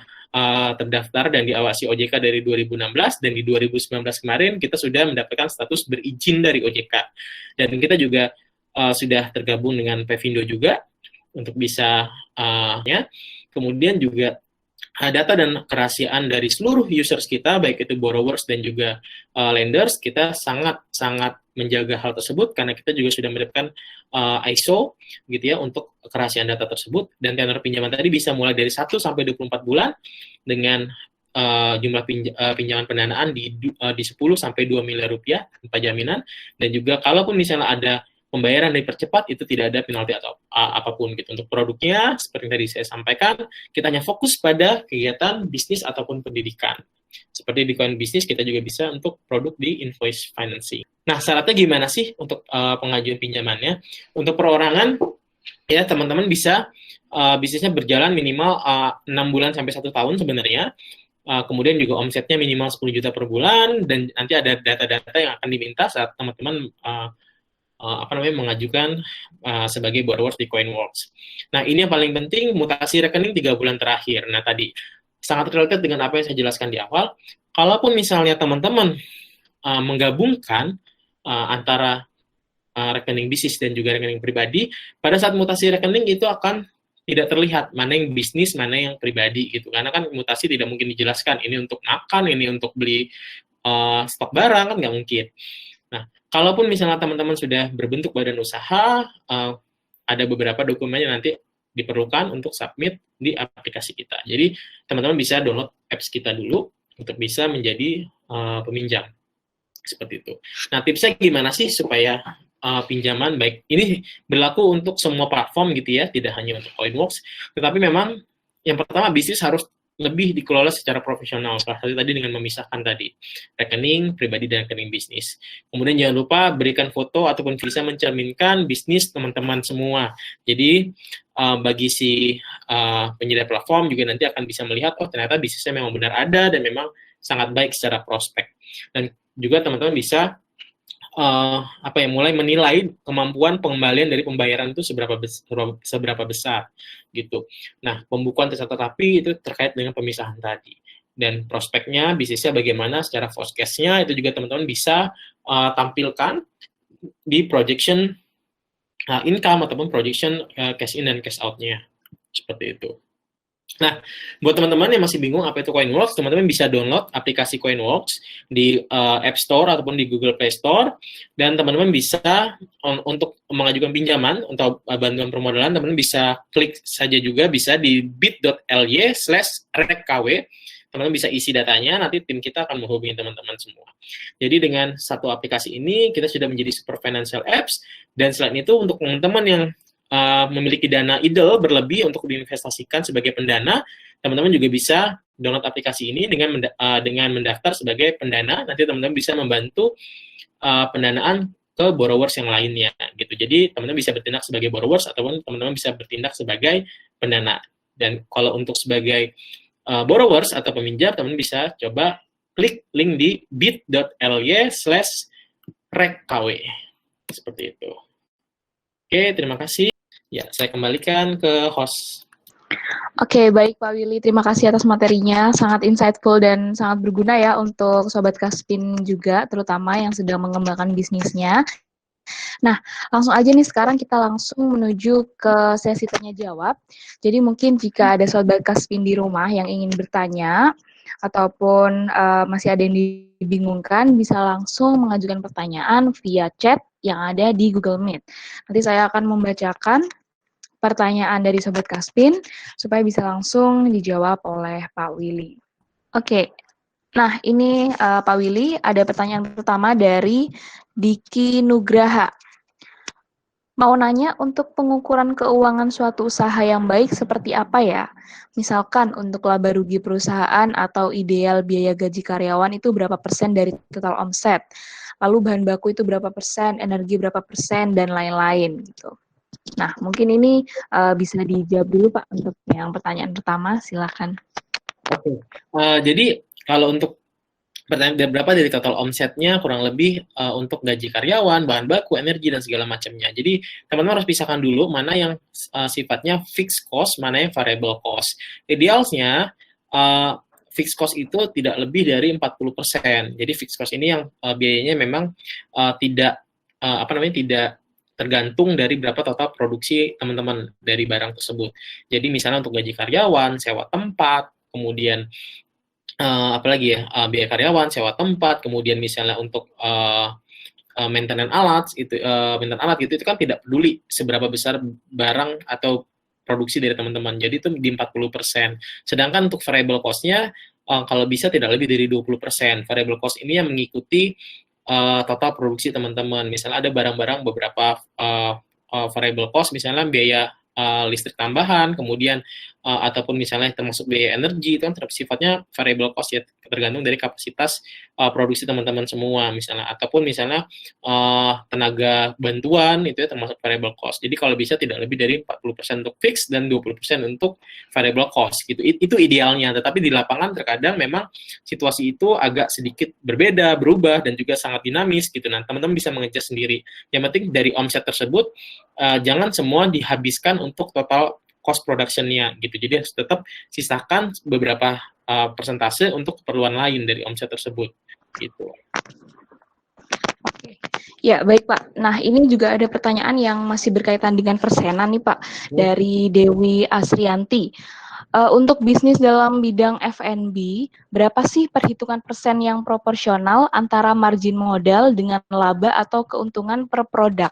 terdaftar dan diawasi OJK dari 2016, dan di 2019 kemarin kita sudah mendapatkan status berizin dari OJK. Dan kita juga sudah tergabung dengan Pevindo juga untuk bisa kemudian juga data dan kerahasiaan dari seluruh users kita, baik itu borrowers dan juga lenders, kita sangat menjaga hal tersebut karena kita juga sudah mendapatkan ISO gitu ya untuk kerahasiaan data tersebut. Dan tenor pinjaman tadi bisa mulai dari 1 sampai 24 bulan dengan jumlah pinjaman pendanaan di 10 sampai 2 miliar rupiah tanpa jaminan. Dan juga kalaupun misalnya ada pembayaran dipercepat, itu tidak ada penalti atau apapun gitu. Untuk produknya, seperti yang tadi saya sampaikan, kita hanya fokus pada kegiatan bisnis ataupun pendidikan. Seperti di Coin Business, kita juga bisa untuk produk di invoice financing. Nah, syaratnya gimana sih untuk pengajuan pinjamannya? Untuk perorangan, ya teman-teman bisa bisnisnya berjalan minimal 6 bulan sampai 1 tahun sebenarnya. Kemudian juga omsetnya minimal 10 juta per bulan, dan nanti ada data-data yang akan diminta saat teman-teman mengajukan sebagai borrowers di Coinworks. Nah, ini yang paling penting, mutasi rekening 3 bulan terakhir. Nah, tadi sangat related dengan apa yang saya jelaskan di awal. Kalaupun misalnya teman-teman menggabungkan antara rekening bisnis dan juga rekening pribadi, pada saat mutasi rekening itu akan tidak terlihat mana yang bisnis, mana yang pribadi gitu. Karena kan mutasi tidak mungkin dijelaskan, ini untuk makan, ini untuk beli stok barang, kan nggak mungkin. Nah, kalaupun misalnya teman-teman sudah berbentuk badan usaha, ada beberapa dokumen yang nanti diperlukan untuk submit di aplikasi kita. Jadi, teman-teman bisa download apps kita dulu untuk bisa menjadi peminjam. Seperti itu. Nah, tipsnya gimana sih supaya pinjaman baik? Ini berlaku untuk semua platform gitu ya, tidak hanya untuk Coinworks. Tetapi memang yang pertama, bisnis harus lebih dikelola secara profesional. Salah satu tadi dengan memisahkan tadi rekening pribadi dan rekening bisnis. Kemudian jangan lupa berikan foto ataupun visa mencerminkan bisnis teman-teman semua. Jadi bagi si penyedia platform juga nanti akan bisa melihat, oh ternyata bisnisnya memang benar ada dan memang sangat baik secara prospek. Dan juga teman-teman bisa mulai menilai kemampuan pengembalian dari pembayaran itu seberapa besar gitu. Nah, pembukuan tercatat rapi itu terkait dengan pemisahan tadi. Dan prospeknya, bisnisnya bagaimana secara forecast-nya itu juga teman-teman bisa tampilkan di projection income ataupun projection cash in dan cash out-nya. Seperti itu. Nah, buat teman-teman yang masih bingung apa itu Coinworks, teman-teman bisa download aplikasi Coinworks di App Store ataupun di Google Play Store, dan teman-teman bisa untuk mengajukan pinjaman untuk bantuan permodalan, teman-teman bisa klik saja juga bisa di bit.ly/rekkw, teman-teman bisa isi datanya, nanti tim kita akan menghubungi teman-teman semua. Jadi dengan satu aplikasi ini, kita sudah menjadi super financial apps, dan selain itu untuk teman-teman yang memiliki dana idle berlebih untuk diinvestasikan sebagai pendana, teman-teman juga bisa download aplikasi ini dengan mendaftar sebagai pendana. Nanti teman-teman bisa membantu pendanaan ke borrowers yang lainnya gitu. Jadi teman-teman bisa bertindak sebagai borrowers ataupun teman-teman bisa bertindak sebagai pendana. Dan kalau untuk sebagai borrowers atau peminjam, teman-teman bisa coba klik link di bit.ly/rekkw. Seperti itu. Oke, terima kasih. Ya, saya kembalikan ke host. Oke, baik Pak Willy. Terima kasih atas materinya. Sangat insightful dan sangat berguna ya untuk Sobat Kaspin juga, terutama yang sedang mengembangkan bisnisnya. Nah, langsung aja nih sekarang kita langsung menuju ke sesi tanya-jawab. Jadi mungkin jika ada Sobat Kaspin di rumah yang ingin bertanya, ataupun masih ada yang dibingungkan, bisa langsung mengajukan pertanyaan via chat yang ada di Google Meet. Nanti saya akan membacakan pertanyaan dari Sobat Kaspin supaya bisa langsung dijawab oleh Pak Willy. Oke, nah ini Pak Willy, ada pertanyaan pertama dari Diki Nugraha. Mau nanya, untuk pengukuran keuangan suatu usaha yang baik seperti apa ya? Misalkan untuk laba rugi perusahaan atau ideal biaya gaji karyawan itu berapa persen dari total omset? Lalu bahan baku itu berapa persen, energi berapa persen, dan lain-lain gitu. Nah, mungkin ini bisa dijawab dulu Pak untuk yang pertanyaan pertama, silakan. Oke, jadi kalau untuk pertanyaan berapa dari total omsetnya, kurang lebih untuk gaji karyawan, bahan baku, energi, dan segala macamnya. Jadi teman-teman harus pisahkan dulu mana yang sifatnya fixed cost, mana yang variable cost. Idealnya fixed cost itu tidak lebih dari 40%. Jadi fixed cost ini yang biayanya memang tidak tergantung dari berapa total produksi teman-teman dari barang tersebut. Jadi misalnya untuk gaji karyawan, sewa tempat, kemudian apalagi ya, biaya karyawan, sewa tempat, kemudian misalnya untuk maintenance alat itu kan tidak peduli seberapa besar barang atau produksi dari teman-teman. Jadi itu di 40%. Sedangkan untuk variable cost-nya kalau bisa tidak lebih dari 20%. Variable cost ini yang mengikuti total produksi teman-teman. Misalnya ada barang-barang beberapa variable cost, misalnya biaya listrik tambahan, kemudian ataupun misalnya termasuk biaya energi, itu kan sifatnya variable cost ya, tergantung dari kapasitas produksi teman-teman semua misalnya, ataupun misalnya tenaga bantuan itu ya termasuk variable cost. Jadi kalau bisa tidak lebih dari 40% untuk fix dan 20% untuk variable cost gitu. Itu idealnya, tetapi di lapangan terkadang memang situasi itu agak sedikit berbeda, berubah, dan juga sangat dinamis gitu. Nah, teman-teman bisa mengejar sendiri. Yang penting dari omset tersebut jangan semua dihabiskan untuk total cost production-nya gitu. Jadi harus tetap sisakan beberapa persentase untuk keperluan lain dari omset tersebut gitu. Oke. Ya, baik Pak. Nah, ini juga ada pertanyaan yang masih berkaitan dengan persenan nih Pak, dari Dewi Asrianti. Untuk bisnis dalam bidang F&B, berapa sih perhitungan persen yang proporsional antara margin modal dengan laba atau keuntungan per produk?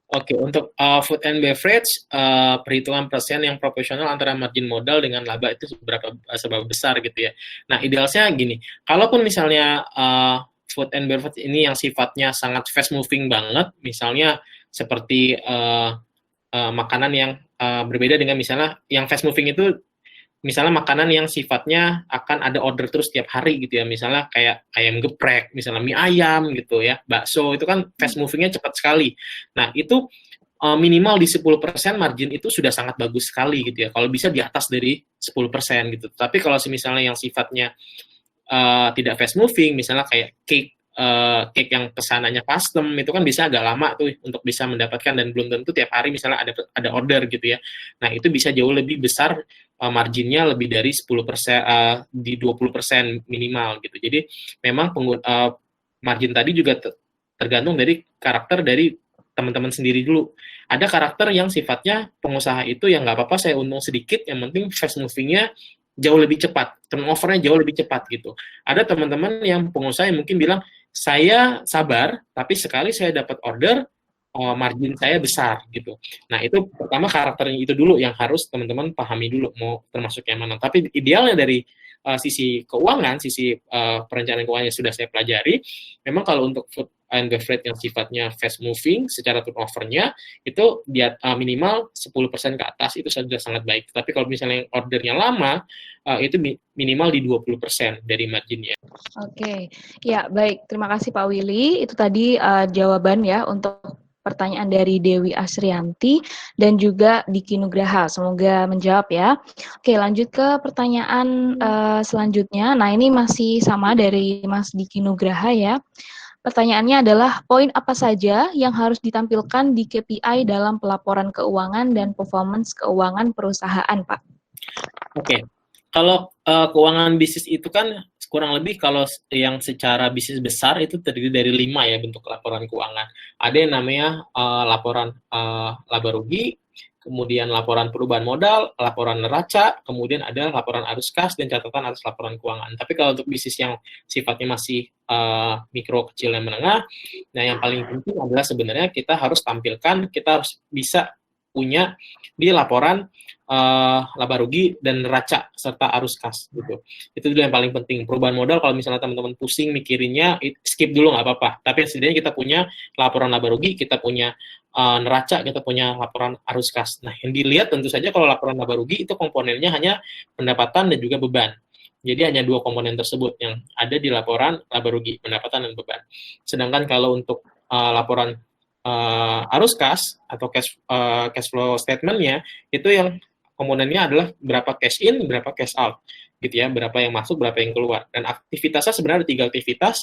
Oke, untuk food and beverage, perhitungan persen yang proporsional antara margin modal dengan laba itu seberapa besar gitu ya. Nah, idealnya gini, kalaupun misalnya food and beverage ini yang sifatnya sangat fast moving banget, misalnya seperti makanan yang berbeda dengan misalnya yang fast moving itu misalnya makanan yang sifatnya akan ada order terus tiap hari gitu ya, misalnya kayak ayam geprek, misalnya mie ayam gitu ya, bakso, itu kan fast movingnya cepat sekali. Nah, itu minimal di 10% margin itu sudah sangat bagus sekali gitu ya. Kalau bisa di atas dari 10% gitu. Tapi kalau misalnya yang sifatnya tidak fast moving, misalnya kayak cake yang pesanannya custom itu kan bisa agak lama tuh untuk bisa mendapatkan, dan belum tentu tiap hari misalnya ada order gitu ya. Nah, itu bisa jauh lebih besar marginnya, lebih dari 10%, di 20% minimal gitu. Jadi memang margin tadi juga tergantung dari karakter dari teman-teman sendiri dulu. Ada karakter yang sifatnya pengusaha itu yang nggak apa-apa saya untung sedikit, yang penting fast movingnya jauh lebih cepat, turnover-nya jauh lebih cepat gitu. Ada teman-teman yang pengusaha yang mungkin bilang, saya sabar, tapi sekali saya dapat order, margin saya besar gitu. Nah, itu pertama karakternya itu dulu yang harus teman-teman pahami dulu, mau termasuk yang mana. Tapi idealnya dari sisi keuangan, sisi perencanaan keuangan yang sudah saya pelajari, memang kalau untuk food and beverage yang sifatnya fast moving, secara turnover-nya itu dia minimal 10% ke atas, itu sudah sangat baik. Tapi kalau misalnya ordernya lama, itu minimal di 20% dari marginnya. Oke, ya baik. Terima kasih Pak Willy. Itu tadi jawaban ya untuk pertanyaan dari Dewi Asrianti dan juga Diki Nugraha. Semoga menjawab ya. Oke, lanjut ke pertanyaan selanjutnya. Nah, ini masih sama dari Mas Diki Nugraha ya. Pertanyaannya adalah poin apa saja yang harus ditampilkan di KPI dalam pelaporan keuangan dan performance keuangan perusahaan, Pak? Oke, kalau keuangan bisnis itu kan kurang lebih kalau yang secara bisnis besar itu terdiri dari 5 ya bentuk laporan keuangan. Ada yang namanya laporan laba rugi, kemudian laporan perubahan modal, laporan neraca, kemudian ada laporan arus kas dan catatan atas laporan keuangan. Tapi kalau untuk bisnis yang sifatnya masih mikro, kecil, dan menengah, nah yang paling penting adalah sebenarnya kita harus tampilkan, kita harus bisa punya di laporan laba rugi dan neraca serta arus kas gitu. Itu dulu yang paling penting. Perubahan modal kalau misalnya teman-teman pusing mikirinnya, skip dulu nggak apa-apa. Tapi setidaknya kita punya laporan laba rugi, kita punya neraca, kita punya laporan arus kas. Nah, yang dilihat tentu saja kalau laporan laba rugi itu komponennya hanya pendapatan dan juga beban. Jadi hanya 2 komponen tersebut yang ada di laporan laba rugi, pendapatan dan beban. Sedangkan kalau untuk laporan arus kas atau cash flow statement-nya itu yang komponennya adalah berapa cash in, berapa cash out, gitu ya, berapa yang masuk, berapa yang keluar. Dan aktivitasnya sebenarnya ada 3 aktivitas.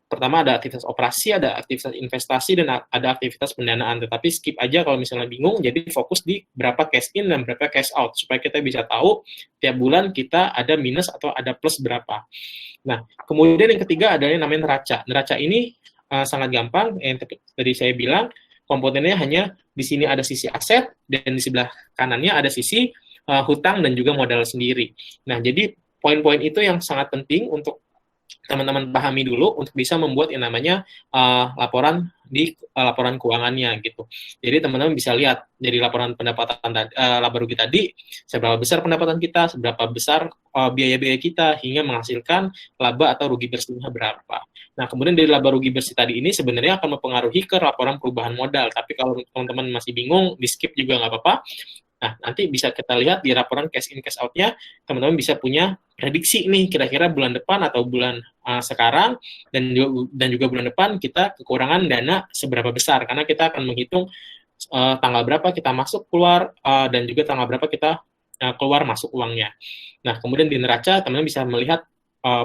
Pertama ada aktivitas operasi, ada aktivitas investasi, dan ada aktivitas pendanaan. Tetapi skip aja kalau misalnya bingung, jadi fokus di berapa cash in dan berapa cash out, supaya kita bisa tahu tiap bulan kita ada minus atau ada plus berapa. Nah, kemudian yang ketiga adalah yang namanya neraca. Neraca ini sangat gampang, yang tadi saya bilang, komponennya hanya di sini ada sisi aset, dan di sebelah kanannya ada sisi hutang dan juga modal sendiri. Nah, jadi poin-poin itu yang sangat penting untuk teman-teman pahami dulu untuk bisa membuat yang namanya laporan di laporan keuangannya gitu. Jadi teman-teman bisa lihat dari laporan pendapatan laba rugi tadi, seberapa besar pendapatan kita, seberapa besar biaya-biaya kita hingga menghasilkan laba atau rugi bersihnya berapa. Nah, kemudian dari laba rugi bersih tadi ini sebenarnya akan mempengaruhi ke laporan perubahan modal. Tapi kalau teman-teman masih bingung, di skip juga nggak apa-apa. Nah, nanti bisa kita lihat di laporan cash in cash out-nya, teman-teman bisa punya prediksi nih kira-kira bulan depan atau bulan sekarang dan juga bulan depan kita kekurangan dana seberapa besar, karena kita akan menghitung tanggal berapa kita masuk keluar dan juga tanggal berapa kita keluar masuk uangnya. Nah, kemudian di neraca teman-teman bisa melihat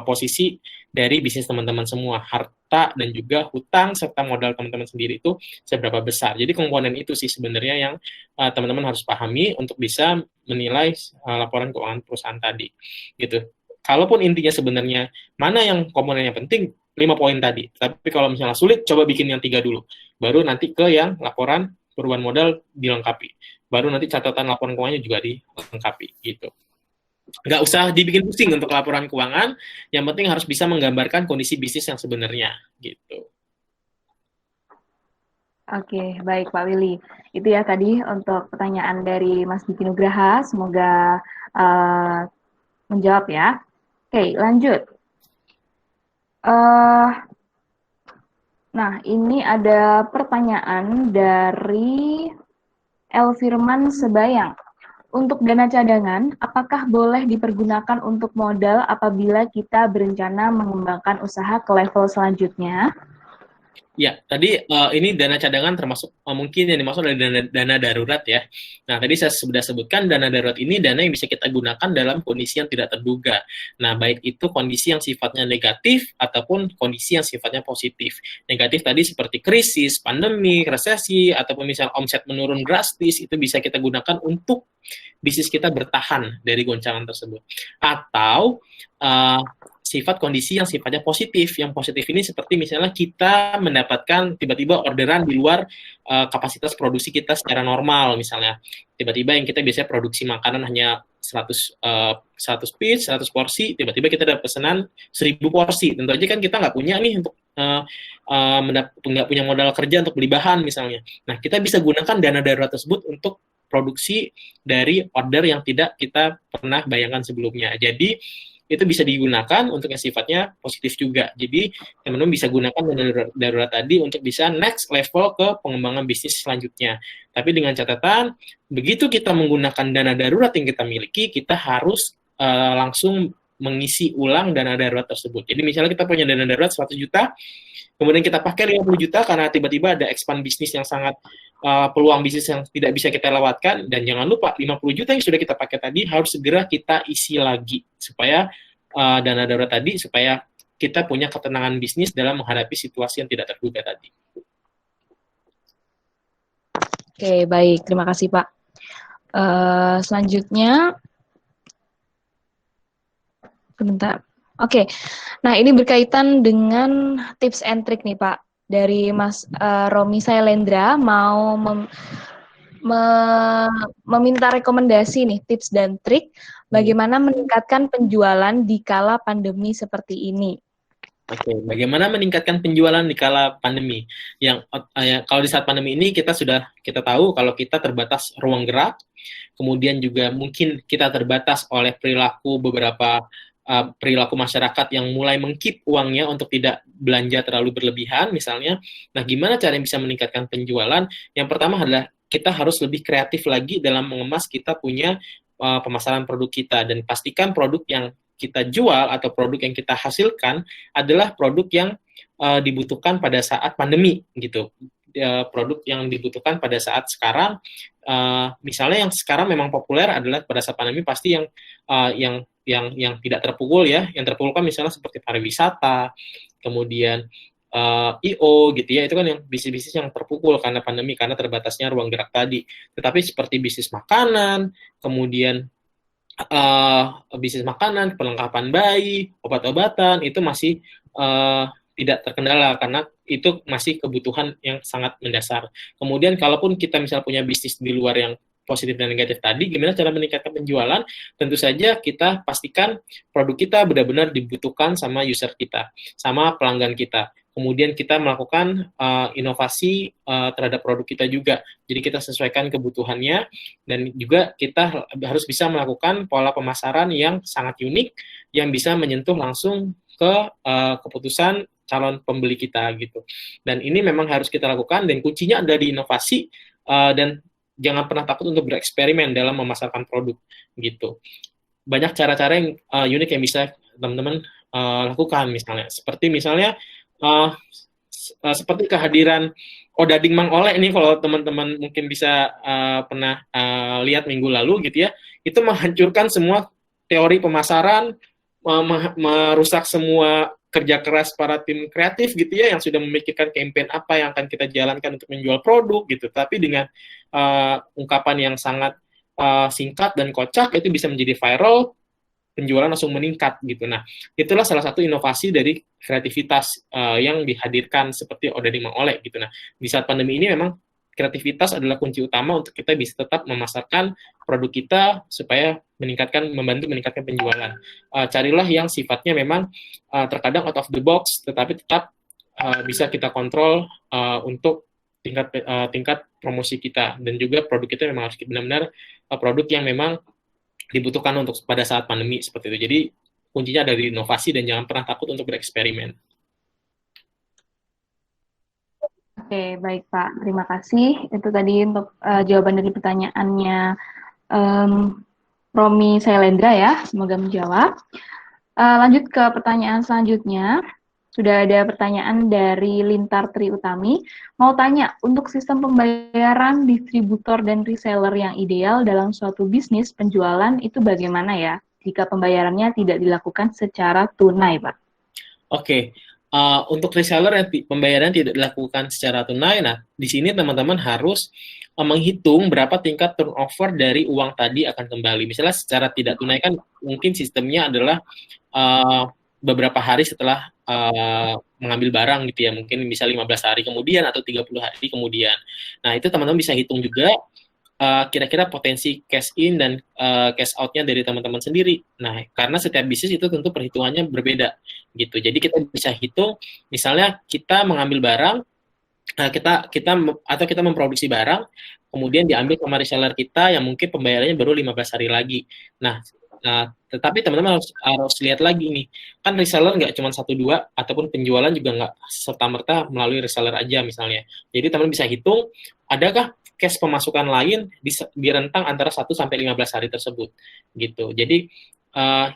posisi dari bisnis teman-teman semua, harta dan juga hutang serta modal teman-teman sendiri itu seberapa besar. Jadi komponen itu sih sebenarnya yang teman-teman harus pahami untuk bisa menilai laporan keuangan perusahaan tadi. Gitu. Kalaupun intinya sebenarnya mana yang komponen yang penting, 5 poin tadi. Tapi kalau misalnya sulit, coba bikin yang 3 dulu. Baru nanti ke yang laporan perubahan modal dilengkapi. Baru nanti catatan laporan keuangannya juga dilengkapi gitu. Nggak usah dibikin pusing untuk laporan keuangan, yang penting harus bisa menggambarkan kondisi bisnis yang sebenarnya gitu. Oke, baik Pak Willy. Itu ya tadi untuk pertanyaan dari Mas Diki Nugraha, semoga menjawab ya. Oke, lanjut. Nah, ini ada pertanyaan dari El Firman Sebayang. Untuk dana cadangan, apakah boleh dipergunakan untuk modal apabila kita berencana mengembangkan usaha ke level selanjutnya? Ya, tadi ini dana cadangan termasuk mungkin yang dimaksud dari dana darurat ya. Nah, tadi saya sudah sebutkan dana darurat ini dana yang bisa kita gunakan dalam kondisi yang tidak terduga. Nah, baik itu kondisi yang sifatnya negatif ataupun kondisi yang sifatnya positif. Negatif tadi seperti krisis, pandemi, resesi, ataupun misal omset menurun drastis, itu bisa kita gunakan untuk bisnis kita bertahan dari goncangan tersebut. Atau sifat kondisi yang sifatnya positif. Yang positif ini seperti misalnya kita mendapatkan tiba-tiba orderan di luar kapasitas produksi kita secara normal misalnya. Tiba-tiba yang kita biasanya produksi makanan hanya 100 piece, 100 porsi, tiba-tiba kita dapat pesanan 1000 porsi. Tentu aja kan kita nggak punya nih untuk nggak punya modal kerja untuk beli bahan misalnya. Nah, kita bisa gunakan dana darurat tersebut untuk produksi dari order yang tidak kita pernah bayangkan sebelumnya. Jadi itu bisa digunakan untuk yang sifatnya positif juga. Jadi teman-teman bisa gunakan dana darurat tadi untuk bisa next level ke pengembangan bisnis selanjutnya. Tapi dengan catatan, begitu kita menggunakan dana darurat yang kita miliki, kita harus langsung mengisi ulang dana darurat tersebut. Jadi misalnya kita punya dana darurat 100 juta, kemudian kita pakai 50 juta karena tiba-tiba ada expand bisnis yang sangat peluang bisnis yang tidak bisa kita lewatkan, dan jangan lupa 50 juta yang sudah kita pakai tadi harus segera kita isi lagi supaya dana darurat tadi, supaya kita punya ketenangan bisnis dalam menghadapi situasi yang tidak terduga tadi. Oke, baik. Terima kasih, Pak. Selanjutnya, sebentar. Oke, nah ini berkaitan dengan tips and trick nih, Pak. Dari Mas Romi Sailendra mau meminta rekomendasi nih, tips dan trik bagaimana meningkatkan penjualan di kala pandemi seperti ini. Oke, bagaimana meningkatkan penjualan di kala pandemi? Kalau di saat pandemi ini kita tahu kalau kita terbatas ruang gerak, kemudian juga mungkin kita terbatas oleh perilaku masyarakat yang mulai mengkeep uangnya untuk tidak belanja terlalu berlebihan misalnya. Nah, gimana cara yang bisa meningkatkan penjualan? Yang pertama adalah kita harus lebih kreatif lagi dalam mengemas kita punya pemasaran produk kita, dan pastikan produk yang kita jual atau produk yang kita hasilkan adalah produk yang dibutuhkan pada saat pandemi gitu. Produk yang dibutuhkan pada saat sekarang, misalnya yang sekarang memang populer adalah pada saat pandemi pasti yang tidak terpukul ya. Yang terpukul kan misalnya seperti pariwisata, kemudian IO gitu ya, itu kan yang bisnis-bisnis yang terpukul karena pandemi, karena terbatasnya ruang gerak tadi. Tetapi seperti bisnis makanan, kemudian bisnis makanan, perlengkapan bayi, obat-obatan, itu masih tidak terkendala karena itu masih kebutuhan yang sangat mendasar. Kemudian kalaupun kita misalnya punya bisnis di luar yang positif dan negatif tadi, gimana cara meningkatkan penjualan? Tentu saja kita pastikan produk kita benar-benar dibutuhkan sama user kita, sama pelanggan kita. Kemudian kita melakukan inovasi terhadap produk kita juga. Jadi kita sesuaikan kebutuhannya, dan juga kita harus bisa melakukan pola pemasaran yang sangat unik, yang bisa menyentuh langsung ke keputusan calon pembeli kita gitu. Dan ini memang harus kita lakukan, dan kuncinya ada di inovasi, dan jangan pernah takut untuk bereksperimen dalam memasarkan produk gitu. Banyak cara-cara yang unik yang bisa teman-teman lakukan, seperti misalnya seperti kehadiran Odading Mang Oleh ini, kalau teman-teman mungkin bisa pernah lihat minggu lalu gitu ya, itu menghancurkan semua teori pemasaran, merusak semua kerja keras para tim kreatif gitu ya, yang sudah memikirkan campaign apa yang akan kita jalankan untuk menjual produk gitu. Tapi dengan ungkapan yang sangat singkat dan kocak, itu bisa menjadi viral, penjualan langsung meningkat gitu. Nah, itulah salah satu inovasi dari kreativitas yang dihadirkan seperti Odading Mang Oleh gitu. Nah, di saat pandemi ini memang kreativitas adalah kunci utama untuk kita bisa tetap memasarkan produk kita supaya membantu meningkatkan penjualan. Carilah yang sifatnya memang terkadang out of the box, tetapi tetap bisa kita kontrol untuk tingkat promosi kita, dan juga produk kita memang harus benar-benar produk yang memang dibutuhkan untuk pada saat pandemi seperti itu. Jadi kuncinya dari inovasi, dan jangan pernah takut untuk bereksperimen. Oke, baik Pak. Terima kasih. Itu tadi untuk jawaban dari pertanyaannya Romi Sailendra ya, semoga menjawab. Lanjut ke pertanyaan selanjutnya. Sudah ada pertanyaan dari Lintar Tri Utami. Mau tanya, untuk sistem pembayaran distributor dan reseller yang ideal dalam suatu bisnis penjualan itu bagaimana ya? Jika pembayarannya tidak dilakukan secara tunai, Pak. Oke, untuk reseller yang pembayaran tidak dilakukan secara tunai, nah di sini teman-teman harus menghitung berapa tingkat turnover dari uang tadi akan kembali. Misalnya secara tidak tunai kan mungkin sistemnya adalah beberapa hari setelah mengambil barang gitu ya, mungkin bisa 15 hari kemudian atau 30 hari kemudian. Nah, itu teman-teman bisa hitung juga kira-kira potensi cash in dan cash out-nya dari teman-teman sendiri. Nah, karena setiap bisnis itu tentu perhitungannya berbeda gitu. Jadi kita bisa hitung misalnya kita mengambil barang kita memproduksi barang kemudian diambil sama reseller kita yang mungkin pembayarannya baru 15 hari lagi. Nah, tetapi teman-teman harus lihat lagi nih, kan reseller nggak cuma satu dua ataupun penjualan juga nggak serta merta melalui reseller aja misalnya. Jadi teman bisa hitung adakah cash pemasukan lain di rentang antara 1 sampai 15 hari tersebut gitu. Jadi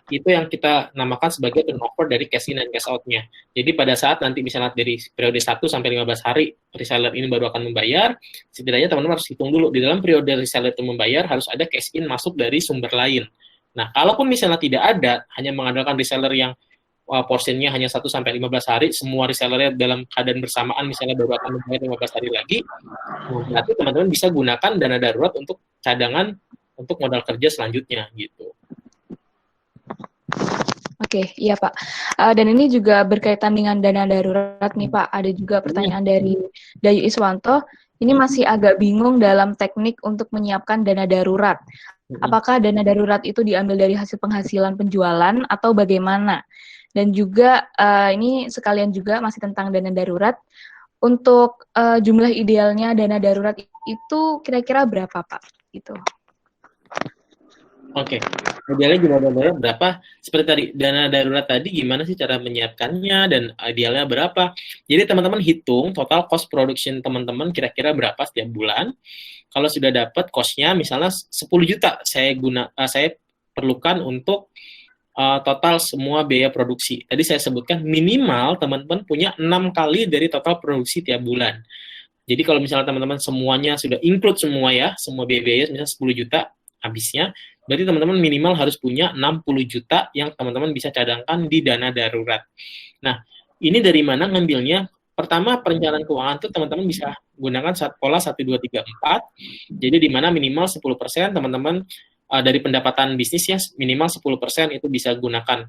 itu yang kita namakan sebagai turnover dari cash in dan cash out-nya. Jadi pada saat nanti misalnya dari periode 1 sampai 15 hari reseller ini baru akan membayar, setidaknya teman-teman harus hitung dulu di dalam periode reseller itu membayar harus ada cash in masuk dari sumber lain. Nah, kalaupun misalnya tidak ada, hanya mengandalkan reseller yang porsinya hanya 1 sampai 15 hari, semua resellernya dalam keadaan bersamaan misalnya baru akan membayar 15 hari lagi, berarti teman-teman bisa gunakan dana darurat untuk cadangan untuk modal kerja selanjutnya gitu. Oke, iya Pak. Dan ini juga berkaitan dengan dana darurat nih Pak. Ada juga pertanyaan dari Dayu Iswanto. Ini masih agak bingung dalam teknik untuk menyiapkan dana darurat. Apakah dana darurat itu diambil dari hasil penghasilan penjualan atau bagaimana? Dan juga ini sekalian juga masih tentang dana darurat. Untuk jumlah idealnya dana darurat itu kira-kira berapa Pak? Gitu. Oke, idealnya jumlah dana darurat berapa? Seperti tadi, dana darurat tadi gimana sih cara menyiapkannya dan idealnya berapa? Jadi teman-teman hitung total cost production teman-teman kira-kira berapa setiap bulan. Kalau sudah dapat cost-nya misalnya 10 juta saya perlukan untuk total semua biaya produksi. Tadi saya sebutkan minimal teman-teman punya 6 kali dari total produksi tiap bulan. Jadi kalau misalnya teman-teman semuanya sudah include semua ya, semua biaya-biaya misalnya 10 juta habisnya, berarti teman-teman minimal harus punya 60 juta yang teman-teman bisa cadangkan di dana darurat. Nah, ini dari mana ngambilnya? Pertama, perencanaan keuangan itu teman-teman bisa gunakan pola 1, 2, 3, 4. Jadi di mana minimal 10% teman-teman dari pendapatan bisnis ya, minimal 10% itu bisa gunakan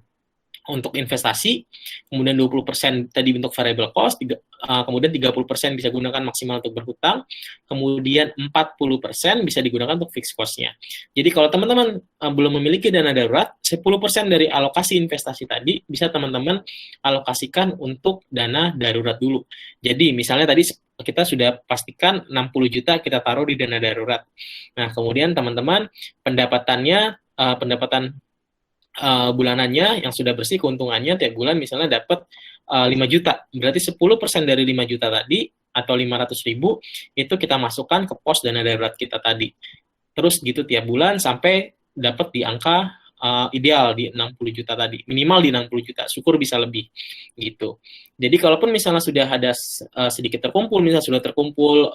untuk investasi, kemudian 20% tadi bentuk variable cost, kemudian 30% bisa gunakan maksimal untuk berhutang, kemudian 40% bisa digunakan untuk fixed cost-nya. Jadi kalau teman-teman belum memiliki dana darurat, 10% dari alokasi investasi tadi bisa teman-teman alokasikan untuk dana darurat dulu. Jadi misalnya tadi kita sudah pastikan 60 juta kita taruh di dana darurat. Nah, kemudian teman-teman pendapatan bulanannya yang sudah bersih keuntungannya tiap bulan misalnya dapat 5 juta. Berarti 10% dari 5 juta tadi atau 500.000 itu kita masukkan ke pos dana darurat kita tadi. Terus gitu tiap bulan sampai dapat di angka ideal di 60 juta tadi. Minimal di 60 juta, syukur bisa lebih gitu. Jadi kalaupun misalnya sudah ada sedikit terkumpul, misalnya sudah terkumpul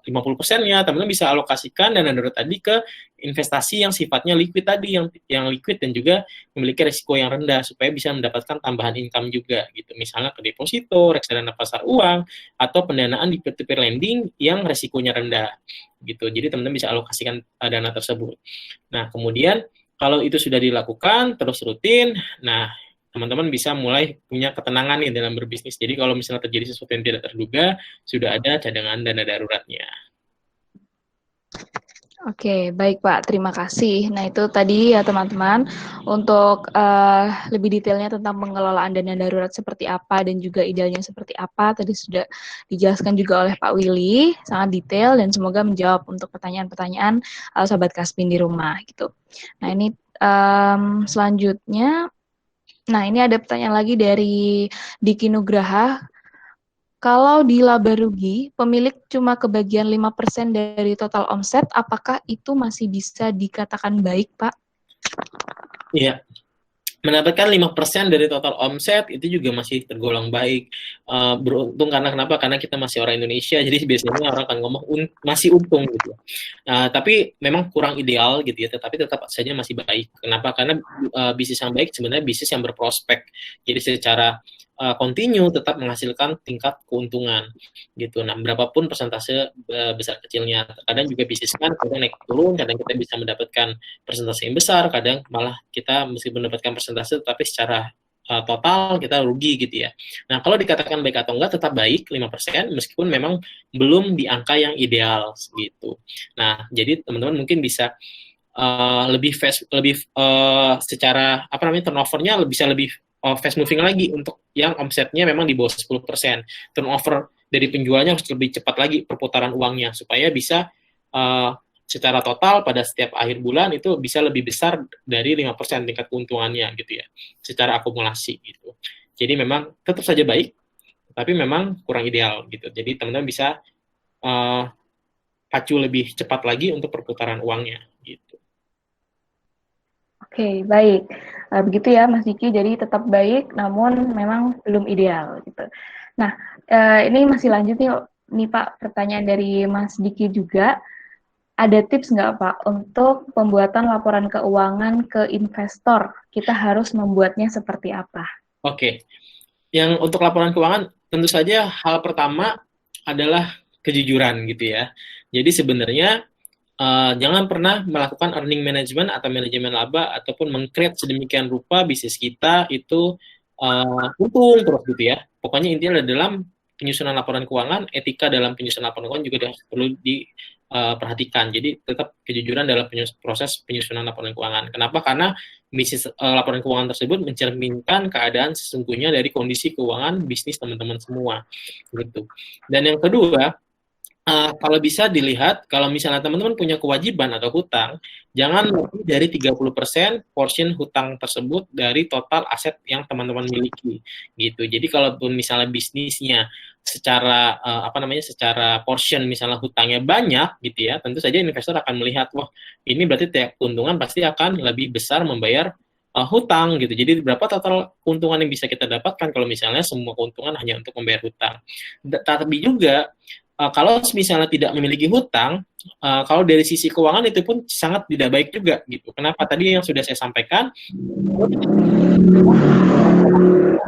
50%-nya, teman-teman bisa alokasikan dana darurat tadi ke investasi yang sifatnya liquid tadi, yang liquid dan juga memiliki risiko yang rendah supaya bisa mendapatkan tambahan income juga gitu. Misalnya ke deposito, reksadana pasar uang, atau pendanaan di peer-to-peer lending yang risikonya rendah gitu. Jadi teman-teman bisa alokasikan dana tersebut. Nah, kemudian kalau itu sudah dilakukan terus rutin, nah teman-teman bisa mulai punya ketenangan nih dalam berbisnis. Jadi kalau misalnya terjadi sesuatu yang tidak terduga, sudah ada cadangan dana daruratnya. Oke, baik Pak. Terima kasih. Nah, itu tadi ya teman-teman, untuk lebih detailnya tentang pengelolaan dana darurat seperti apa dan juga idealnya seperti apa, tadi sudah dijelaskan juga oleh Pak Willy, sangat detail dan semoga menjawab untuk pertanyaan-pertanyaan Sobat Kaspin di rumah gitu. Nah, ini selanjutnya, nah ini ada pertanyaan lagi dari Diki Nugraha. Kalau di laba rugi, pemilik cuma kebagian 5% dari total omset, apakah itu masih bisa dikatakan baik, Pak? Iya, mendapatkan 5% dari total omset itu juga masih tergolong baik. Beruntung karena kenapa? Karena kita masih orang Indonesia, jadi biasanya orang akan ngomong masih untung gitu. Tapi memang kurang ideal gitu ya, tetapi tetap saja masih baik. Kenapa? Karena bisnis yang baik sebenarnya bisnis yang berprospek. Jadi secara continue tetap menghasilkan tingkat keuntungan gitu. Nah, berapapun persentase besar kecilnya. Kadang juga bisnis kan kadang naik turun, kadang kita bisa mendapatkan persentase yang besar, kadang malah kita meskipun mendapatkan persentase tapi secara total kita rugi gitu ya. Nah, kalau dikatakan baik atau enggak tetap baik 5% meskipun memang belum di angka yang ideal gitu. Nah, jadi teman-teman mungkin bisa lebih fast, lebih secara apa namanya turnovernya bisa lebih fast moving lagi untuk yang omsetnya memang di bawah 10%. Turnover dari penjualnya harus lebih cepat lagi perputaran uangnya supaya bisa secara total pada setiap akhir bulan itu bisa lebih besar dari 5% tingkat keuntungannya gitu ya, secara akumulasi gitu. Jadi memang tetap saja baik, tapi memang kurang ideal gitu. Jadi teman-teman bisa pacu lebih cepat lagi untuk perputaran uangnya gitu. Oke, baik. Begitu ya, Mas Diki. Jadi tetap baik, namun memang belum ideal gitu. Nah, ini masih lanjut nih Pak, pertanyaan dari Mas Diki juga. Ada tips nggak Pak untuk pembuatan laporan keuangan ke investor? Kita harus membuatnya seperti apa? Oke, yang untuk laporan keuangan tentu saja hal pertama adalah kejujuran gitu ya. Jadi sebenarnya jangan pernah melakukan earning management atau manajemen laba ataupun mengcreate sedemikian rupa bisnis kita itu untung terus gitu ya. Pokoknya intinya dalam penyusunan laporan keuangan, etika dalam penyusunan laporan keuangan juga perlu diperhatikan. Jadi tetap kejujuran dalam proses penyusunan laporan keuangan. Kenapa? Karena bisnis laporan keuangan tersebut mencerminkan keadaan sesungguhnya dari kondisi keuangan bisnis teman-teman semua gitu. Dan yang kedua, kalau bisa dilihat, kalau misalnya teman-teman punya kewajiban atau hutang, jangan lebih dari 30% portion hutang tersebut dari total aset yang teman-teman miliki. Gitu. Jadi kalaupun misalnya bisnisnya secara apa namanya secara portion misalnya hutangnya banyak gitu ya, tentu saja investor akan melihat, wah, ini berarti tiap keuntungan pasti akan lebih besar membayar hutang gitu. Jadi berapa total keuntungan yang bisa kita dapatkan kalau misalnya semua keuntungan hanya untuk membayar hutang. Tapi juga kalau misalnya tidak memiliki hutang, kalau dari sisi keuangan itu pun sangat tidak baik juga gitu. Kenapa? Tadi yang sudah saya sampaikan,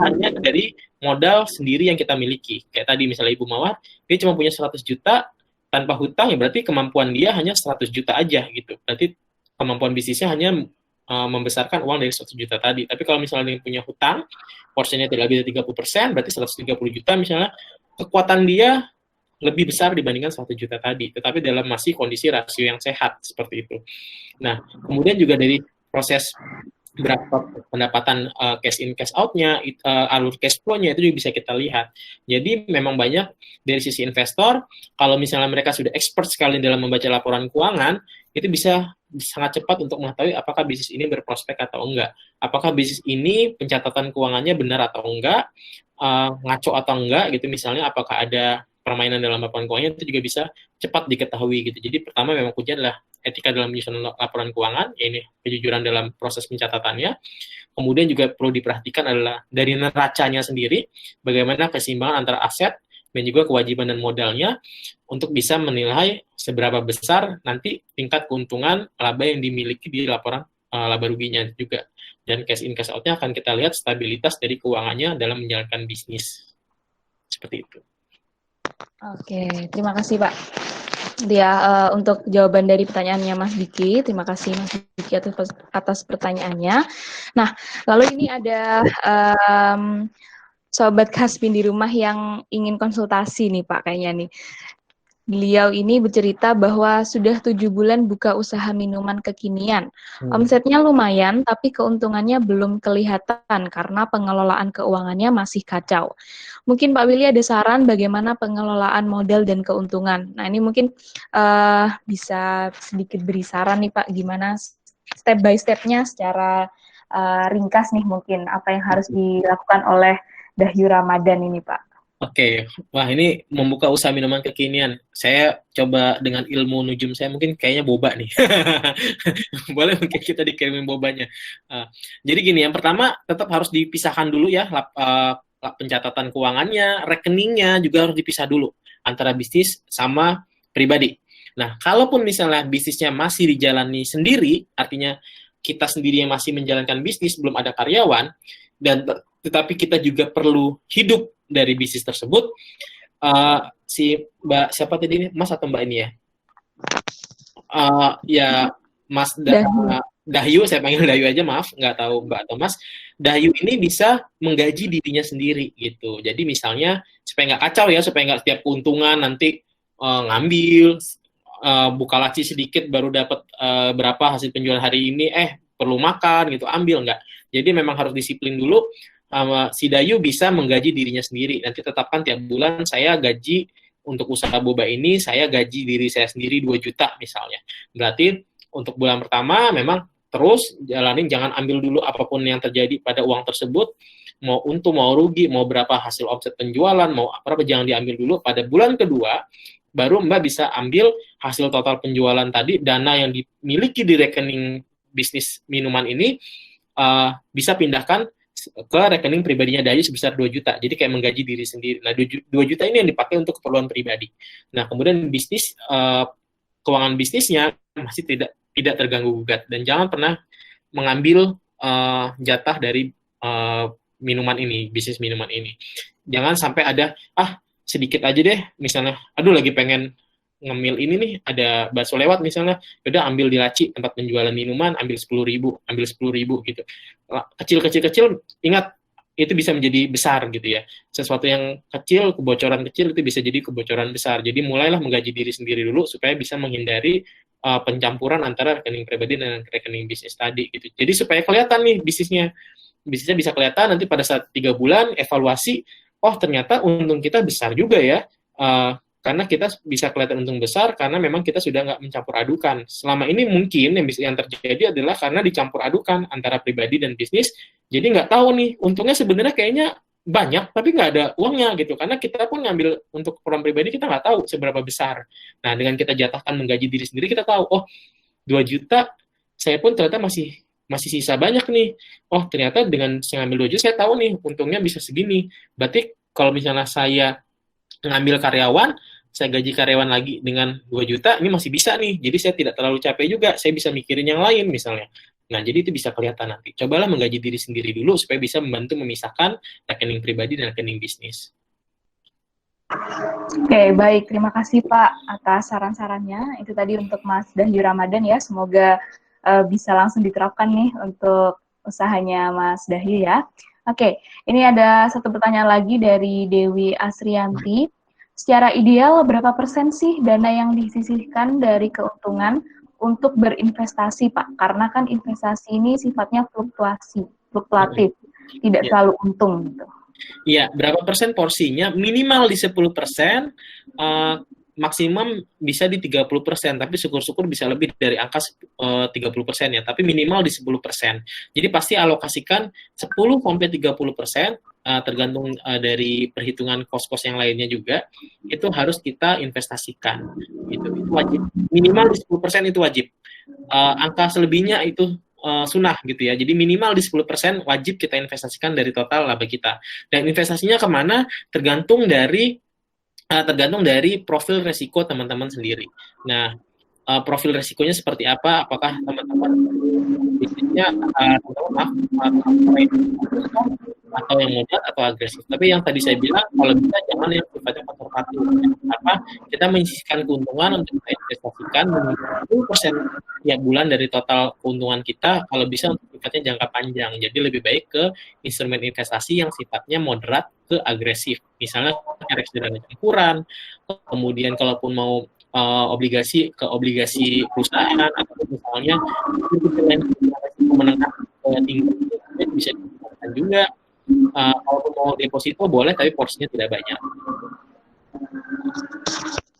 hanya dari modal sendiri yang kita miliki. Kayak tadi misalnya Ibu Mawar, dia cuma punya 100 juta tanpa hutang, ya berarti kemampuan dia hanya 100 juta aja gitu. Berarti kemampuan bisnisnya hanya membesarkan uang dari 100 juta tadi. Tapi kalau misalnya dia punya hutang, porsinya tidak lebih dari 30%, berarti 130 juta misalnya, kekuatan dia lebih besar dibandingkan 1 juta tadi, tetapi dalam masih kondisi rasio yang sehat seperti itu. Nah, kemudian juga dari proses berapa pendapatan cash in cash out-nya, alur cash flow-nya itu juga bisa kita lihat. Jadi memang banyak dari sisi investor, kalau misalnya mereka sudah expert sekali dalam membaca laporan keuangan, itu bisa sangat cepat untuk mengetahui apakah bisnis ini berprospek atau enggak. Apakah bisnis ini pencatatan keuangannya benar atau enggak, ngaco atau enggak gitu misalnya, apakah ada permainan dalam laporan keuangan itu juga bisa cepat diketahui gitu. Jadi pertama memang kuncinya adalah etika dalam penyusunan laporan keuangan, ini kejujuran dalam proses pencatatannya. Kemudian juga perlu diperhatikan adalah dari neracanya sendiri, bagaimana keseimbangan antara aset dan juga kewajiban dan modalnya untuk bisa menilai seberapa besar nanti tingkat keuntungan laba yang dimiliki di laporan laba ruginya juga. Dan cash in cash out-nya akan kita lihat stabilitas dari keuangannya dalam menjalankan bisnis. Seperti itu. Oke, terima kasih Pak. Dia untuk jawaban dari pertanyaannya Mas Diki. Terima kasih Mas Diki atas pertanyaannya. Nah, lalu ini ada Sobat Kasbin di rumah yang ingin konsultasi nih Pak kayaknya nih. Beliau ini bercerita bahwa sudah 7 bulan buka usaha minuman kekinian. Omsetnya lumayan, tapi keuntungannya belum kelihatan karena pengelolaan keuangannya masih kacau. Mungkin Pak Willy ada saran bagaimana pengelolaan modal dan keuntungan. Nah ini mungkin bisa sedikit beri saran nih Pak, gimana step by step-nya secara ringkas nih mungkin apa yang harus dilakukan oleh Dahyu Ramadan ini Pak. Oke, wah ini membuka usaha minuman kekinian. Saya coba dengan ilmu nujum saya mungkin kayaknya boba nih. Boleh mungkin kita dikirimin bobanya. Uh, jadi gini, yang pertama tetap harus dipisahkan dulu ya, pencatatan keuangannya, rekeningnya juga harus dipisah dulu antara bisnis sama pribadi. Nah, kalaupun misalnya bisnisnya masih dijalani sendiri, artinya kita sendiri yang masih menjalankan bisnis, belum ada karyawan, dan tetapi kita juga perlu hidup dari bisnis tersebut. Si Mbak siapa tadi ini, Mas atau Mbak ini ya? Ya Mas Dahyu, saya panggil Dahyu aja, maaf, nggak tahu Mbak atau Mas. Dahyu ini bisa menggaji dirinya sendiri gitu. Jadi misalnya supaya nggak kacau ya, supaya nggak setiap keuntungan nanti ngambil buka laci sedikit baru dapat berapa hasil penjualan hari ini, perlu makan gitu, ambil nggak. Jadi memang harus disiplin dulu. Si Dayu bisa menggaji dirinya sendiri. Nanti tetapkan tiap bulan saya gaji untuk usaha boba ini, saya gaji diri saya sendiri 2 juta misalnya. Berarti untuk bulan pertama memang terus jalanin, jangan ambil dulu apapun yang terjadi pada uang tersebut, mau untung, mau rugi, mau berapa hasil omset penjualan, mau apa, jangan diambil dulu. Pada bulan kedua, baru Mbak bisa ambil hasil total penjualan tadi, dana yang dimiliki di rekening bisnis minuman ini, bisa pindahkan ke rekening pribadinya Dayu sebesar 2 juta. Jadi kayak menggaji diri sendiri. Nah, 2 juta ini yang dipakai untuk keperluan pribadi. Nah, kemudian bisnis, keuangan bisnisnya masih tidak terganggu gugat. Dan jangan pernah mengambil jatah dari minuman ini, bisnis minuman ini. Jangan sampai ada, sedikit aja deh, misalnya, aduh lagi pengen ngemil ini nih, ada bakso lewat misalnya, udah ambil di laci tempat penjualan minuman, ambil 10.000 gitu. Kecil, ingat itu bisa menjadi besar gitu ya. Sesuatu yang kecil, kebocoran kecil itu bisa jadi kebocoran besar. Jadi mulailah menggaji diri sendiri dulu supaya bisa menghindari pencampuran antara rekening pribadi dan rekening bisnis tadi gitu. Jadi supaya kelihatan nih bisnisnya bisa kelihatan nanti pada saat 3 bulan evaluasi, oh ternyata untung kita besar juga ya. Karena kita bisa kelihatan untung besar karena memang kita sudah nggak mencampur adukan. Selama ini mungkin yang terjadi adalah karena dicampur adukan antara pribadi dan bisnis, jadi nggak tahu nih, untungnya sebenarnya kayaknya banyak, tapi nggak ada uangnya gitu. Karena kita pun ngambil untuk peran pribadi, kita nggak tahu seberapa besar. Nah, dengan kita jatahkan menggaji diri sendiri, kita tahu, oh 2 juta, saya pun ternyata masih sisa banyak nih. Oh, ternyata dengan saya ngambil 2 juta, saya tahu nih, untungnya bisa segini. Berarti kalau misalnya saya ngambil karyawan, saya gaji karyawan lagi dengan 2 juta, ini masih bisa nih. Jadi saya tidak terlalu capek juga, saya bisa mikirin yang lain misalnya. Nah, jadi itu bisa kelihatan nanti. Cobalah menggaji diri sendiri dulu supaya bisa membantu memisahkan rekening pribadi dan rekening bisnis. Oke, baik. Terima kasih Pak atas saran-sarannya. Itu tadi untuk Mas Dahyu Ramadan ya. Semoga bisa langsung diterapkan nih untuk usahanya Mas Dahyu ya. Oke, ini ada satu pertanyaan lagi dari Dewi Asrianti. Secara ideal, berapa persen sih dana yang disisihkan dari keuntungan untuk berinvestasi, Pak? Karena kan investasi ini sifatnya fluktuatif, tidak selalu untung gitu. Iya, berapa persen porsinya? Minimal di 10%, maksimum bisa di 30%, tapi syukur-syukur bisa lebih dari angka 30% ya, tapi minimal di 10%. Jadi pasti alokasikan 10-30%, tergantung dari perhitungan kos-kos yang lainnya juga, itu harus kita investasikan. Itu wajib. Minimal di 10% itu wajib. Angka selebihnya itu sunnah gitu ya. Jadi minimal di 10% wajib kita investasikan dari total laba kita. Dan investasinya kemana? Tergantung dari profil resiko teman-teman sendiri. Nah, profil resikonya seperti apa? Apakah teman-teman bisnisnya atau yang moderat atau agresif? Tapi yang tadi saya bilang, kalau bisa jangan yang sifatnya konservatif. Karena kita menyisihkan keuntungan untuk kita investasikan 10% tiap bulan dari total keuntungan kita, kalau bisa untuk sifatnya jangka panjang. Jadi lebih baik ke instrumen investasi yang sifatnya moderat ke agresif. Misalnya reksadana campuran, kemudian kalaupun mau obligasi perusahaan, atau misalnya menengah tinggi bisa digunakan juga. Kalaupun mau deposito boleh, tapi porsinya tidak banyak.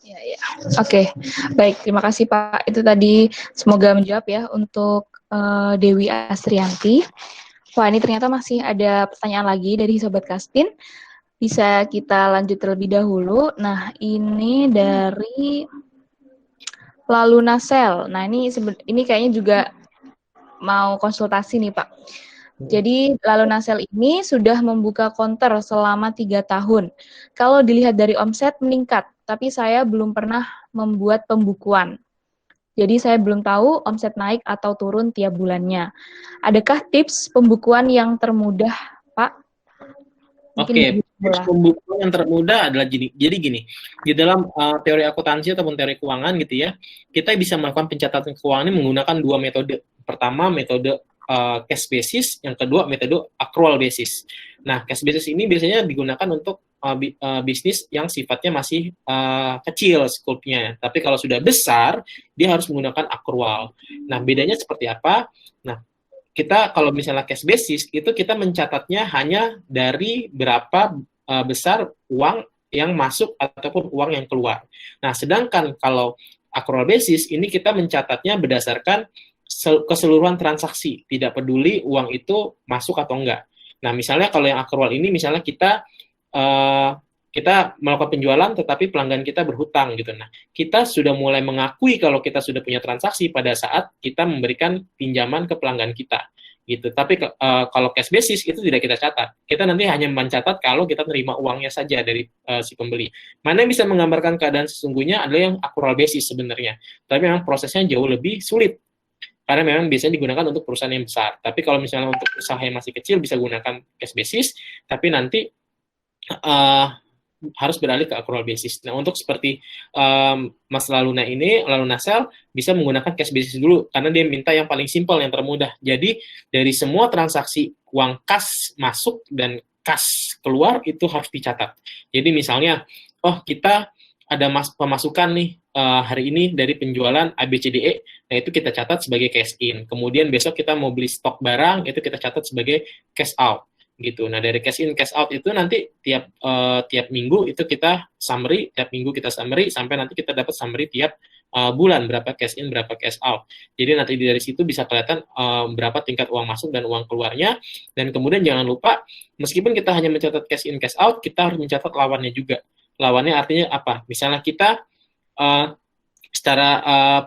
Ya. Oke, baik. Terima kasih Pak. Itu tadi semoga menjawab ya untuk Dewi Asrianti. Wah, ini ternyata masih ada pertanyaan lagi dari Sobat Kastin. Bisa kita lanjut terlebih dahulu. Nah, ini dari Lalu Nasel. Nah, ini kayaknya juga mau konsultasi nih, Pak. Jadi, Lalu Nasel ini sudah membuka konter selama 3 tahun. Kalau dilihat dari omset meningkat, tapi saya belum pernah membuat pembukuan. Jadi, saya belum tahu omset naik atau turun tiap bulannya. Adakah tips pembukuan yang termudah, Pak? Oke, tips pembukuan yang termudah adalah jadi gini, di dalam teori akuntansi ataupun teori keuangan gitu ya, kita bisa melakukan pencatatan keuangan ini menggunakan dua metode. Pertama, metode cash basis, yang kedua metode accrual basis. Nah, cash basis ini biasanya digunakan untuk bisnis yang sifatnya masih kecil skopnya, tapi kalau sudah besar, dia harus menggunakan accrual. Nah, bedanya seperti apa? Nah, kita kalau misalnya cash basis itu kita mencatatnya hanya dari berapa besar uang yang masuk ataupun uang yang keluar. Nah, sedangkan kalau accrual basis ini kita mencatatnya berdasarkan keseluruhan transaksi, tidak peduli uang itu masuk atau enggak. Nah, misalnya kalau yang accrual ini misalnya kita melakukan penjualan tetapi pelanggan kita berhutang gitu. Nah, kita sudah mulai mengakui kalau kita sudah punya transaksi pada saat kita memberikan pinjaman ke pelanggan kita gitu. Tapi kalau cash basis itu tidak kita catat. Kita nanti hanya mencatat kalau kita terima uangnya saja dari si pembeli. Mana yang bisa menggambarkan keadaan sesungguhnya adalah yang accrual basis sebenarnya. Tapi memang prosesnya jauh lebih sulit. Karena memang biasanya digunakan untuk perusahaan yang besar. Tapi kalau misalnya untuk usaha yang masih kecil bisa gunakan cash basis, tapi nanti harus beralih ke accrual basis. Nah, untuk seperti Mas Lalu Nasel bisa menggunakan cash basis dulu karena dia minta yang paling simpel, yang termudah. Jadi dari semua transaksi uang kas masuk dan kas keluar itu harus dicatat. Jadi misalnya, kita ada pemasukan nih hari ini dari penjualan ABCDE, nah itu kita catat sebagai cash in. Kemudian besok kita mau beli stok barang, itu kita catat sebagai cash out. Gitu. Nah, dari cash in, cash out itu nanti tiap minggu itu kita summary, tiap minggu kita summary sampai nanti kita dapat summary tiap bulan berapa cash in, berapa cash out. Jadi nanti dari situ bisa kelihatan berapa tingkat uang masuk dan uang keluarnya. Dan kemudian jangan lupa, meskipun kita hanya mencatat cash in, cash out, kita harus mencatat lawannya juga. Lawannya artinya apa? Misalnya kita secara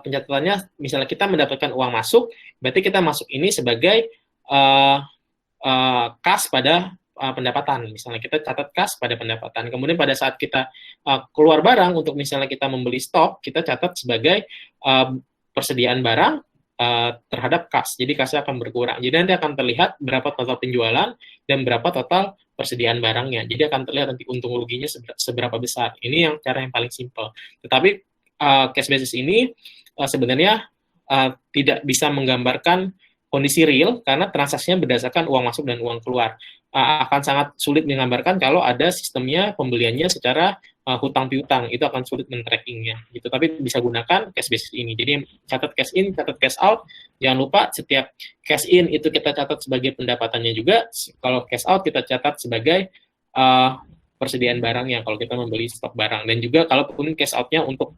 pencatatannya, misalnya kita mendapatkan uang masuk, berarti kita masuk ini sebagai kas pada pendapatan. Misalnya kita catat kas pada pendapatan. Kemudian pada saat kita keluar barang untuk misalnya kita membeli stok, kita catat sebagai persediaan barang terhadap kas. Jadi kasnya akan berkurang. Jadi nanti akan terlihat berapa total penjualan dan berapa total persediaan barangnya. Jadi akan terlihat nanti untung ruginya seberapa besar. Ini yang cara yang paling simpel. Tetapi cash basis ini sebenarnya tidak bisa menggambarkan kondisi real karena transaksinya berdasarkan uang masuk dan uang keluar. Akan sangat sulit menggambarkan kalau ada sistemnya pembeliannya secara hutang piutang, itu akan sulit men-trackingnya. Gitu. Tapi bisa gunakan cash basis ini. Jadi catat cash in, catat cash out. Jangan lupa setiap cash in itu kita catat sebagai pendapatannya juga. Kalau cash out kita catat sebagai persediaan barangnya kalau kita membeli stok barang. Dan juga kalaupun cash out-nya untuk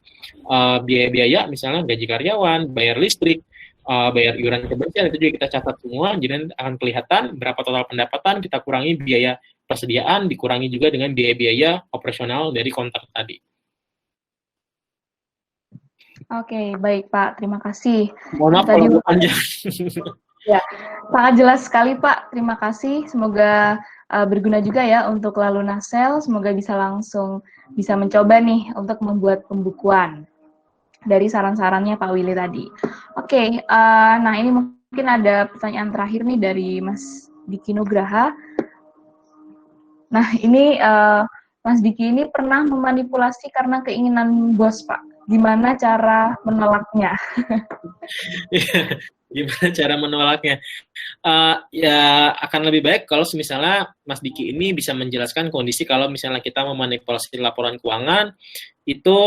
biaya-biaya, misalnya gaji karyawan, bayar listrik, bayar iuran kebersihan, itu juga kita catat semua, jadi akan kelihatan berapa total pendapatan, kita kurangi biaya persediaan, dikurangi juga dengan biaya-biaya operasional dari konter tadi. Oke, baik Pak, terima kasih. Mohon maaf kalau panjang. Ya, sangat jelas sekali Pak, terima kasih. Semoga berguna juga ya untuk Lalu Nasel, semoga bisa langsung bisa mencoba nih untuk membuat pembukuan dari saran-sarannya Pak Willy tadi. Oke, nah ini mungkin ada pertanyaan terakhir nih dari Mas Diki Nugraha. Nah ini Mas Diki ini pernah memanipulasi karena keinginan bos Pak. Gimana cara menolaknya? Gimana cara menolaknya? Ya akan lebih baik kalau misalnya Mas Diki ini bisa menjelaskan kondisi kalau misalnya kita memanipulasi laporan keuangan itu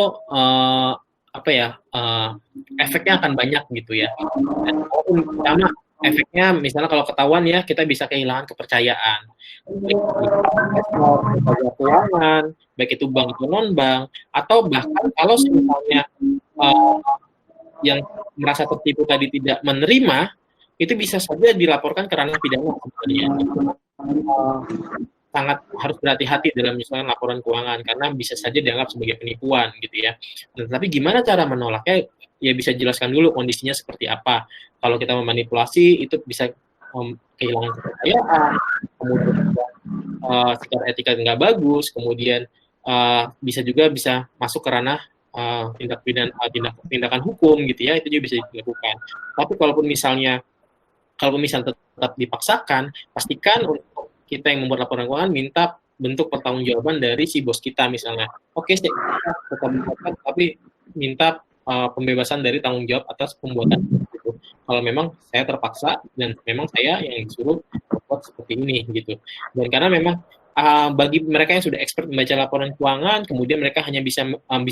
efeknya akan banyak gitu ya. Dan pertama efeknya misalnya kalau ketahuan ya kita bisa kehilangan kepercayaan. Baik keuangan, baik itu bank atau non bank, atau bahkan kalau misalnya yang merasa tertipu tadi tidak menerima, itu bisa saja dilaporkan ke ranah pidana sebenarnya. sangat harus berhati-hati dalam misalnya laporan keuangan karena bisa saja dianggap sebagai penipuan gitu ya. Nah, tapi gimana cara menolaknya? Ya bisa jelaskan dulu kondisinya seperti apa. Kalau kita memanipulasi itu bisa kehilangan kepercayaan, kemudian secara etika nggak bagus, kemudian bisa juga bisa masuk ke ranah tindakan hukum gitu ya, itu juga bisa dilakukan. Tapi kalaupun misalnya tetap dipaksakan, pastikan untuk kita yang membuat laporan keuangan minta bentuk pertanggungjawaban dari si bos kita misalnya. Oke, saya tetap membuatkan, tapi minta pembebasan dari tanggung jawab atas pembuatan itu. Kalau memang saya terpaksa dan memang saya yang disuruh membuat seperti ini gitu. Dan karena memang bagi mereka yang sudah expert membaca laporan keuangan, kemudian mereka hanya bisa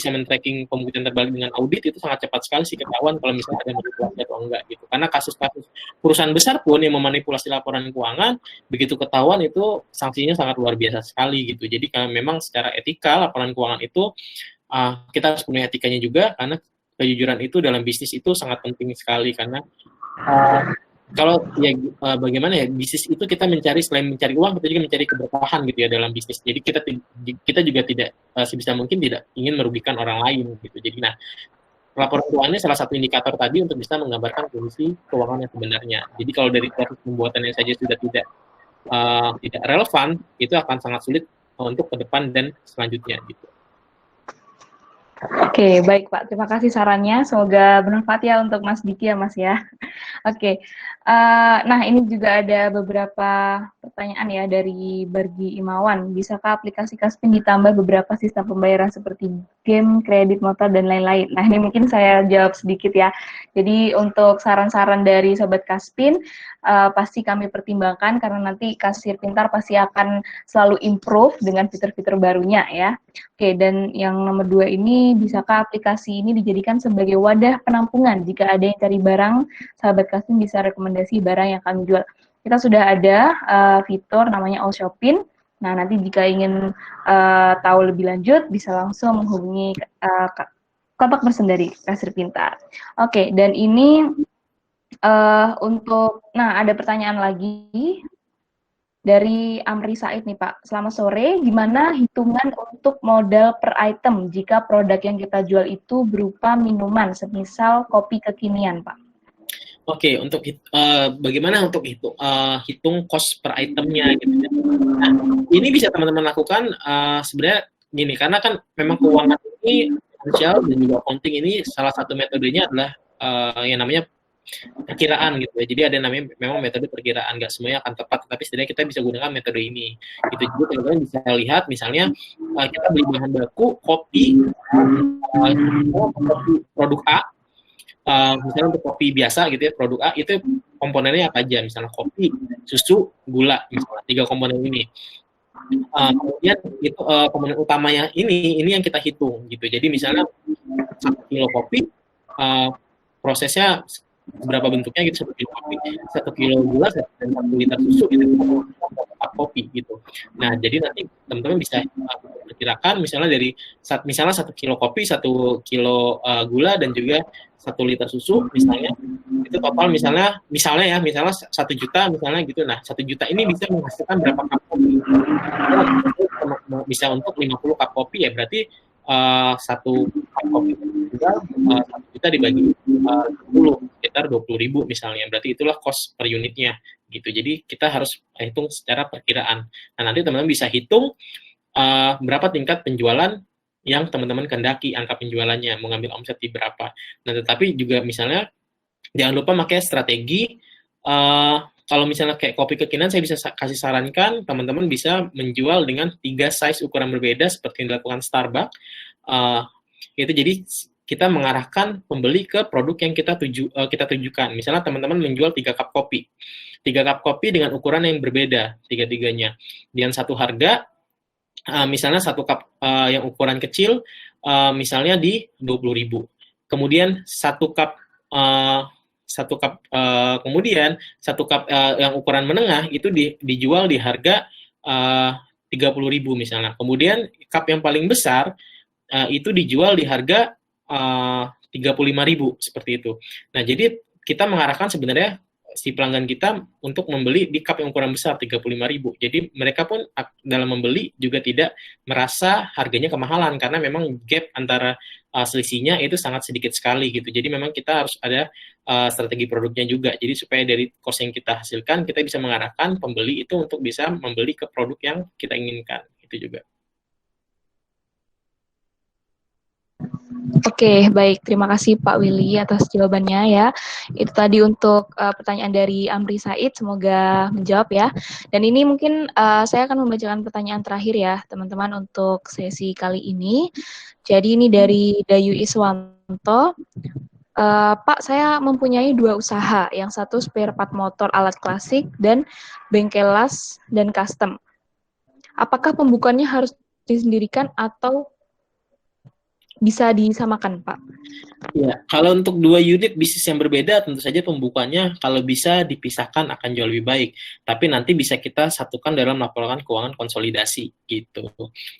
men-tracking pembuktian terbalik dengan audit, itu sangat cepat sekali sih ketahuan kalau misalnya ada manipulasi atau enggak gitu. Karena kasus-kasus perusahaan besar pun yang memanipulasi laporan keuangan, begitu ketahuan itu sanksinya sangat luar biasa sekali gitu. Jadi kalau memang secara etika laporan keuangan itu kita harus punya etikanya juga, karena kejujuran itu dalam bisnis itu sangat penting sekali karena kalau ya bagaimana ya, bisnis itu kita mencari, selain mencari uang, kita juga mencari keberkahan gitu ya dalam bisnis. Jadi kita juga tidak sebisa mungkin tidak ingin merugikan orang lain gitu. Jadi laporan keuangannya salah satu indikator tadi untuk bisa menggambarkan kondisi keuangan yang sebenarnya. Jadi kalau dari proses pembuatannya saja sudah tidak relevan, itu akan sangat sulit untuk ke depan dan selanjutnya gitu. Oke, baik Pak. Terima kasih sarannya. Semoga bermanfaat ya untuk Mas Diki ya Mas ya. Oke, nah ini juga ada beberapa pertanyaan ya dari Bargi Imawan. Bisakah aplikasi Kaspin ditambah beberapa sistem pembayaran seperti game, kredit motor, dan lain-lain? Nah ini mungkin saya jawab sedikit ya. Jadi untuk saran-saran dari Sobat Kaspin, pasti kami pertimbangkan karena nanti Kasir Pintar pasti akan selalu improve dengan fitur-fitur barunya ya. Oke, dan yang nomor 2 ini, bisakah aplikasi ini dijadikan sebagai wadah penampungan? Jika ada yang cari barang, Sahabat Kaspin bisa rekomendasi barang yang kami jual. Kita sudah ada fitur namanya All Shopping. Nah, nanti jika ingin tahu lebih lanjut, bisa langsung menghubungi kontak person dari Kasir Pintar. Oke, dan ini ada pertanyaan lagi dari Amri Said nih Pak. Selamat sore, gimana hitungan untuk modal per item jika produk yang kita jual itu berupa minuman, semisal kopi kekinian Pak? Oke, untuk bagaimana untuk hitung cost per itemnya gitu ya. Nah, ini bisa teman-teman lakukan sebenarnya gini, karena kan memang keuangan ini, financial dan juga accounting ini salah satu metodenya adalah yang namanya perkiraan gitu ya. Jadi ada namanya memang metode perkiraan, nggak semuanya akan tepat, tapi setidaknya kita bisa gunakan metode ini. Gitu juga teman-teman bisa lihat misalnya kita beli bahan baku kopi produk A, misalnya untuk kopi biasa gitu ya, produk A itu komponennya apa aja, misalnya kopi, susu, gula, misalnya 3 komponen ini. Kemudian itu komponen utamanya ini yang kita hitung gitu. Jadi misalnya 1 kilo kopi, prosesnya berapa bentuknya gitu, 1 kilo kopi, 1 kilo gula, dan 1 liter susu gitu, kopi gitu. Nah, jadi nanti teman-teman bisa perkirakan misalnya dari misalnya 1 kilo kopi, 1 kilo gula, dan juga 1 liter susu misalnya, itu total misalnya 1 juta misalnya gitu. Nah, 1 juta ini bisa menghasilkan berapa cup kopi? Bisa untuk 50 cup kopi ya, berarti 1 cup kopi juga 1 juta dibagi 10, sekitar 20.000 misalnya. Berarti itulah cost per unitnya gitu. Jadi kita harus hitung secara perkiraan. Nah, nanti teman-teman bisa hitung berapa tingkat penjualan yang teman-teman kendaki, angka penjualannya, mau ngambil omset di berapa. Nah, tetapi juga misalnya jangan lupa pakai strategi. Kalau misalnya kayak kopi kekinian, saya bisa kasih sarankan teman-teman bisa menjual dengan 3 size ukuran berbeda seperti yang dilakukan Starbucks. Itu jadi kita mengarahkan pembeli ke produk yang kita tujukan. Misalnya teman-teman menjual 3 cup kopi. 3 cup kopi dengan ukuran yang berbeda, tiga-tiganya. Dengan satu harga, misalnya 1 cup yang ukuran kecil, misalnya di 20.000. Kemudian 1 cup kemudian 1 cup yang ukuran menengah itu dijual di harga 30.000 misalnya. Kemudian cup yang paling besar itu dijual di harga 35.000 seperti itu. Nah, jadi kita mengarahkan sebenarnya si pelanggan kita untuk membeli di cup yang ukuran besar 35.000. Jadi mereka pun dalam membeli juga tidak merasa harganya kemahalan karena memang gap antara selisihnya itu sangat sedikit sekali gitu. Jadi memang kita harus ada strategi produknya juga. Jadi supaya dari cost yang kita hasilkan kita bisa mengarahkan pembeli itu untuk bisa membeli ke produk yang kita inginkan. Itu juga. Oke, baik. Terima kasih Pak Willy atas jawabannya ya. Itu tadi untuk pertanyaan dari Amri Said, semoga menjawab ya. Dan ini mungkin saya akan membacakan pertanyaan terakhir ya, teman-teman, untuk sesi kali ini. Jadi ini dari Dayu Iswanto. Pak, saya mempunyai 2 usaha. Yang satu spare part motor alat klasik dan bengkel las dan custom. Apakah pembukuannya harus disendirikan atau bisa disamakan, Pak? Ya, kalau untuk 2 unit bisnis yang berbeda, tentu saja pembukuannya kalau bisa dipisahkan akan jauh lebih baik. Tapi nanti bisa kita satukan dalam laporan keuangan konsolidasi gitu.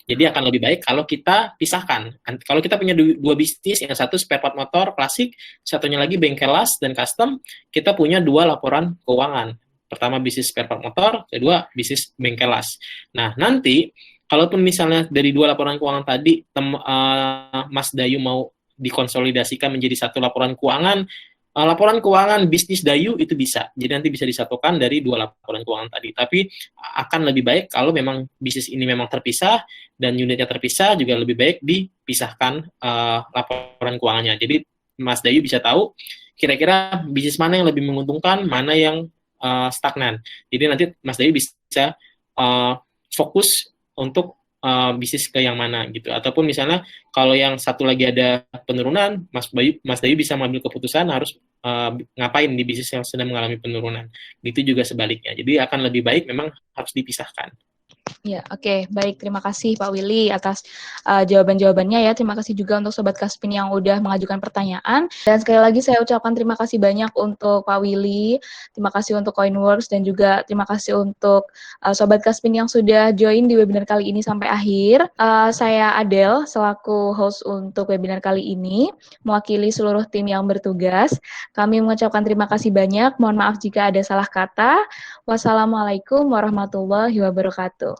Jadi akan lebih baik kalau kita pisahkan. Kalau kita punya 2 bisnis, yang satu spare part motor klasik, satunya lagi bengkel las dan custom, kita punya 2 laporan keuangan. Pertama bisnis spare part motor, kedua bisnis bengkel las. Nah, nanti kalaupun misalnya dari 2 laporan keuangan tadi Mas Dayu mau dikonsolidasikan menjadi satu laporan keuangan bisnis Dayu itu bisa. Jadi nanti bisa disatukan dari 2 laporan keuangan tadi. Tapi akan lebih baik kalau memang bisnis ini memang terpisah dan unitnya terpisah, juga lebih baik dipisahkan laporan keuangannya. Jadi Mas Dayu bisa tahu kira-kira bisnis mana yang lebih menguntungkan, mana yang stagnan. Jadi nanti Mas Dayu bisa fokus untuk bisnis ke yang mana gitu. Ataupun misalnya kalau yang satu lagi ada penurunan, Mas Dayu bisa mengambil keputusan harus ngapain di bisnis yang sedang mengalami penurunan. Gitu juga sebaliknya. Jadi akan lebih baik memang harus dipisahkan. Ya, oke. Baik, terima kasih Pak Willy atas jawaban-jawabannya ya. Terima kasih juga untuk Sobat Kaspin yang udah mengajukan pertanyaan. Dan sekali lagi saya ucapkan terima kasih banyak untuk Pak Willy, terima kasih untuk Coinworks, dan juga terima kasih untuk Sobat Kaspin yang sudah join di webinar kali ini sampai akhir. Saya Adel, selaku host untuk webinar kali ini, mewakili seluruh tim yang bertugas. Kami mengucapkan terima kasih banyak. Mohon maaf jika ada salah kata. Wassalamualaikum warahmatullahi wabarakatuh.